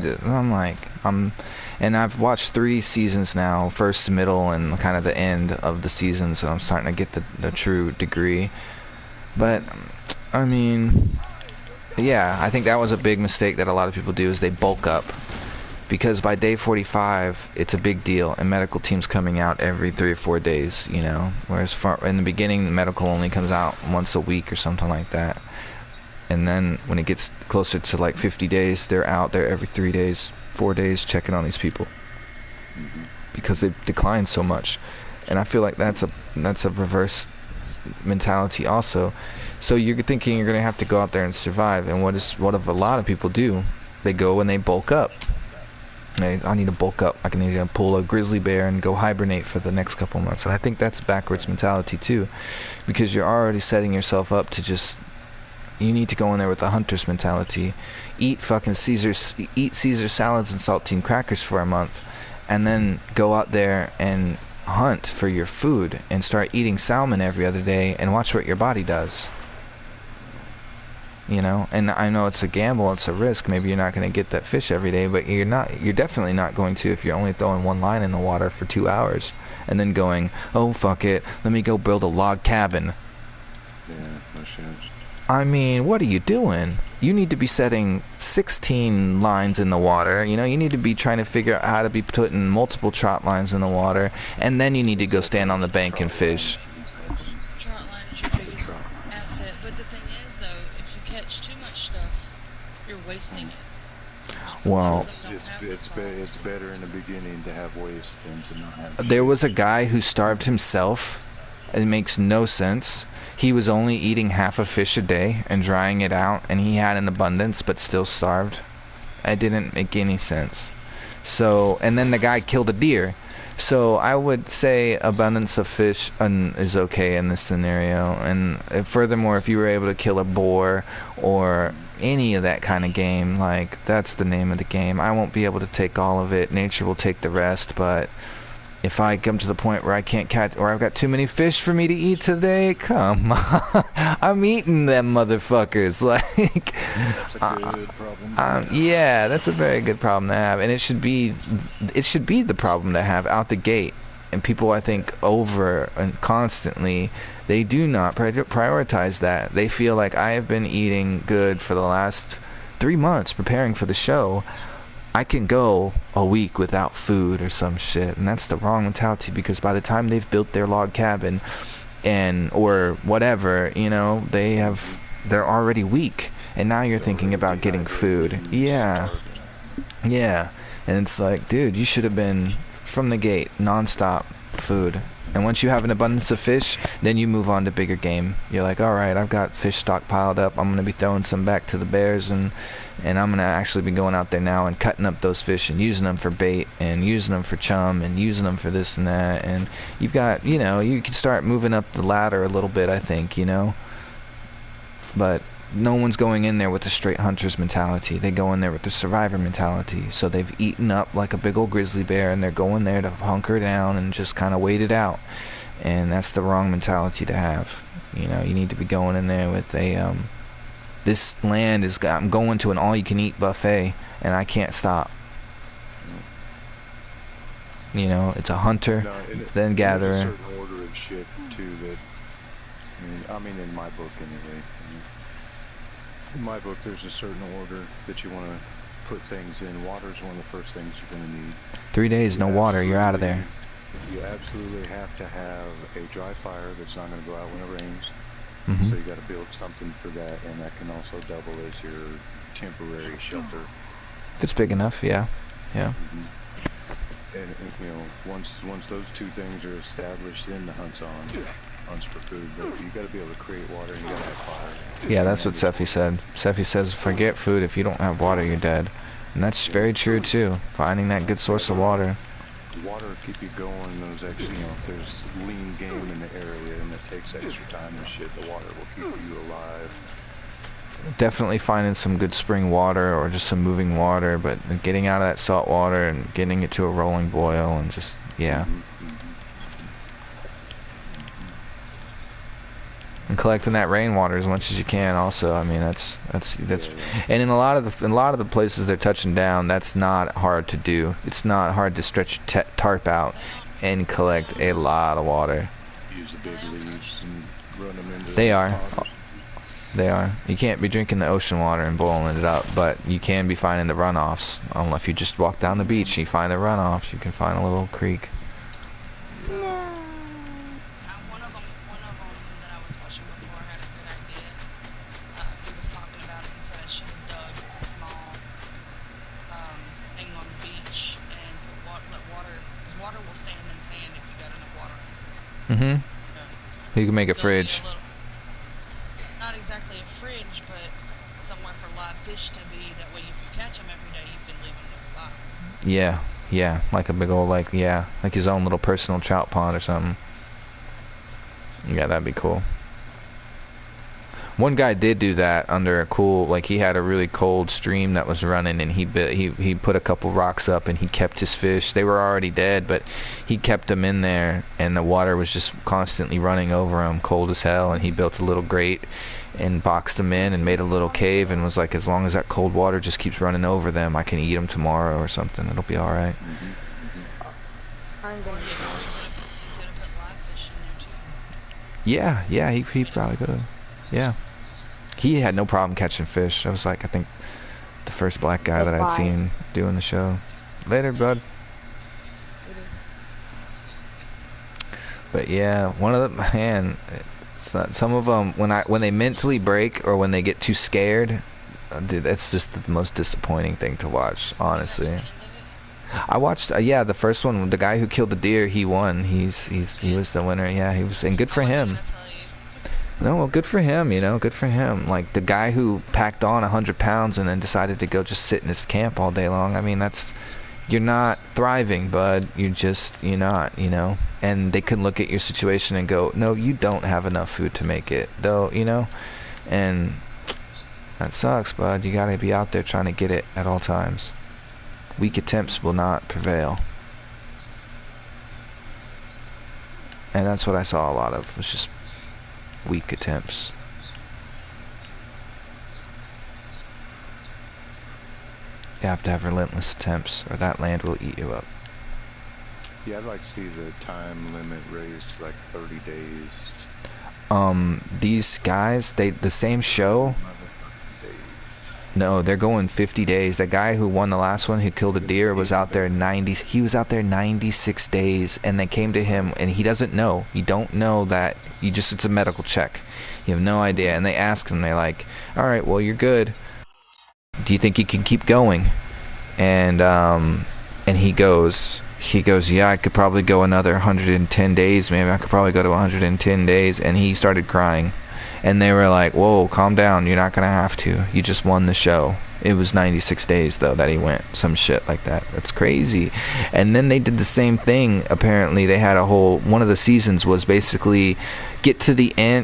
and I've watched 3 seasons now, first, middle, and kind of the end of the season, so I'm starting to get the true degree. But, I mean, yeah, I think that was a big mistake that a lot of people do, is they bulk up. Because by day 45, it's a big deal, and medical team's coming out every 3 or 4 days, you know. Whereas in the beginning, the medical only comes out once a week or something like that. And then when it gets closer to like 50 days, they're out there every 3 days, 4 days, checking on these people. Because they decline so much. And I feel like that's a reverse mentality also. So you're thinking you're going to have to go out there and survive, and what if a lot of people do? They go and they bulk up. I need to bulk up. I need to pull a grizzly bear and go hibernate for the next couple months. And I think that's backwards mentality too, because you're already setting yourself up to just. You need to go in there with a hunter's mentality, eat Caesar salads and saltine crackers for a month, and then go out there and hunt for your food and start eating salmon every other day and watch what your body does. You know, and I know it's a gamble, it's a risk. Maybe you're not going to get that fish every day, but you're definitely not going to if you're only throwing one line in the water for 2 hours and then going, oh fuck it, let me go build a log cabin. Yeah, no shit. I mean, what are you doing? You need to be setting 16 lines in the water. You know, you need to be trying to figure out how to be putting multiple trot lines in the water, and then you need to go stand on the bank and fish. Trot line is your biggest asset. But the thing is, though, if you catch too much stuff, you're wasting it. Well, It's better in the beginning to have waste than to not have. there was a guy who starved himself. It makes no sense. He was only eating half a fish a day and drying it out, and he had an abundance but still starved. It didn't make any sense. So, and then the guy killed a deer. So I would say abundance of fish is okay in this scenario. And furthermore, if you were able to kill a boar or any of that kind of game, like, that's the name of the game. I won't be able to take all of it. Nature will take the rest, but if I come to the point where I can't catch, or I've got too many fish for me to eat today, come on. I'm eating them motherfuckers. Like, That's a good problem. yeah, that's a very good problem to have, and it should be the problem to have out the gate. And people, I think, over and constantly, they do not prioritize that. They feel like, I have been eating good for the last 3 months preparing for the show. I can go a week without food or some shit, and that's the wrong mentality, because by the time they've built their log cabin and or whatever, you know, they're already weak, and now you're thinking about getting food. Yeah, and it's like, dude, you should have been from the gate non-stop food. And once you have an abundance of fish, then you move on to bigger game. You're like, all right, I've got fish stockpiled up. I'm gonna be throwing some back to the bears, and I'm gonna actually be going out there now and cutting up those fish and using them for bait and using them for chum and using them for this and that. And you've got, you know, you can start moving up the ladder a little bit, I think, you know. But no one's going in there with the straight hunter's mentality. They go in there with the survivor mentality. So they've eaten up like a big old grizzly bear, and they're going there to hunker down and just kind of wait it out. And that's the wrong mentality to have. You know, you need to be going in there with a this land is, I'm going to an all-you-can-eat buffet, and I can't stop. You know, it's a hunter, then gatherer. There's a certain order of shit too that, I mean, in my book anyway. In my book, there's a certain order that you want to put things in. Water is one of the first things you're going to need. 3 days, no water, you're out of there. You absolutely have to have a dry fire that's not going to go out when it rains. Mm-hmm. So you got to build something for that, and that can also double as your temporary shelter. If it's big enough, yeah. And you know, once those two things are established, then the hunt's on. Hunts for food, but you got to be able to create water, and you got to have fire. Yeah, that's what Sephi said. Sephi says, forget food. If you don't have water, you're dead. And that's very true too. Finding that good source of water. Water will keep you going. Those extra, you know, if there's lean game in the area and it takes extra time and shit, the water will keep you alive. Definitely finding some good spring water or just some moving water, but getting out of that salt water and getting it to a rolling boil and just, yeah. And collecting that rainwater as much as you can also. I mean, that's and in a lot of the places they're touching down, that's not hard to do. It's not hard to stretch tarp out and collect a lot of water. Use the big leaves and run them into They the are. ponds. They are. You can't be drinking the ocean water and boiling it up, but you can be finding the runoffs. I don't know if you just walk down the beach and you find the runoffs, you can find a little creek. So, one of them that I was watching before had a good idea. He was talking about it. He said I should have dug a small thing on the beach and let water, because water will stand in sand if you got enough water. Mm-hmm. You can make a Build fridge. Not exactly a fridge, but somewhere for live fish to be. That way, if you catch them every day, you can leave them this live. Yeah, like a big old, like his own little personal trout pond or something. Yeah, that'd be cool. One guy did do that under a cool, like he had a really cold stream that was running, and he put a couple rocks up, and he kept his fish. They were already dead, but he kept them in there, and the water was just constantly running over them, cold as hell. And he built a little grate and boxed them in and made a little cave, and was like, as long as that cold water just keeps running over them, I can eat them tomorrow or something. It'll be all right. I'm gonna You could have put live fish in there too. Yeah, he probably could have. Yeah. He had no problem catching fish. I was like, I think, the first black guy that I'd Bye. seen doing the show. Later, bud. But yeah, one of the, man, some of them, when they mentally break or when they get too scared, dude, that's just the most disappointing thing to watch, honestly. I watched, yeah, the first one, the guy who killed the deer, he won. He was the winner. Yeah, he was, and good for him. No, well, good for him, you know, good for him. Like, the guy who packed on 100 pounds and then decided to go just sit in his camp all day long, I mean, that's, you're not thriving, bud. You're not, you know? And they can look at your situation and go, no, you don't have enough food to make it, though, you know? And that sucks, bud. You gotta be out there trying to get it at all times. Weak attempts will not prevail. And that's what I saw a lot of, was just weak attempts. You have to have relentless attempts, or that land will eat you up. Yeah, I'd like to see the time limit raised to like 30 days. These guys, the same show. Days. No, they're going 50 days. The guy who won the last one, who killed a deer, was out there 90. He was out there 96 days, and they came to him, and he doesn't know. You don't know that. You just, it's a medical check. You have no idea. And they ask him, they're like, all right, well, you're good. Do you think you can keep going? And he goes, yeah, I could probably go another 110 days. Maybe I could probably go to 110 days. And he started crying. And they were like, whoa, calm down. You're not going to have to. You just won the show. It was 96 days, though, that he went. Some shit like that. That's crazy. And then they did the same thing. Apparently, they had a whole... One of the seasons was basically get to the end...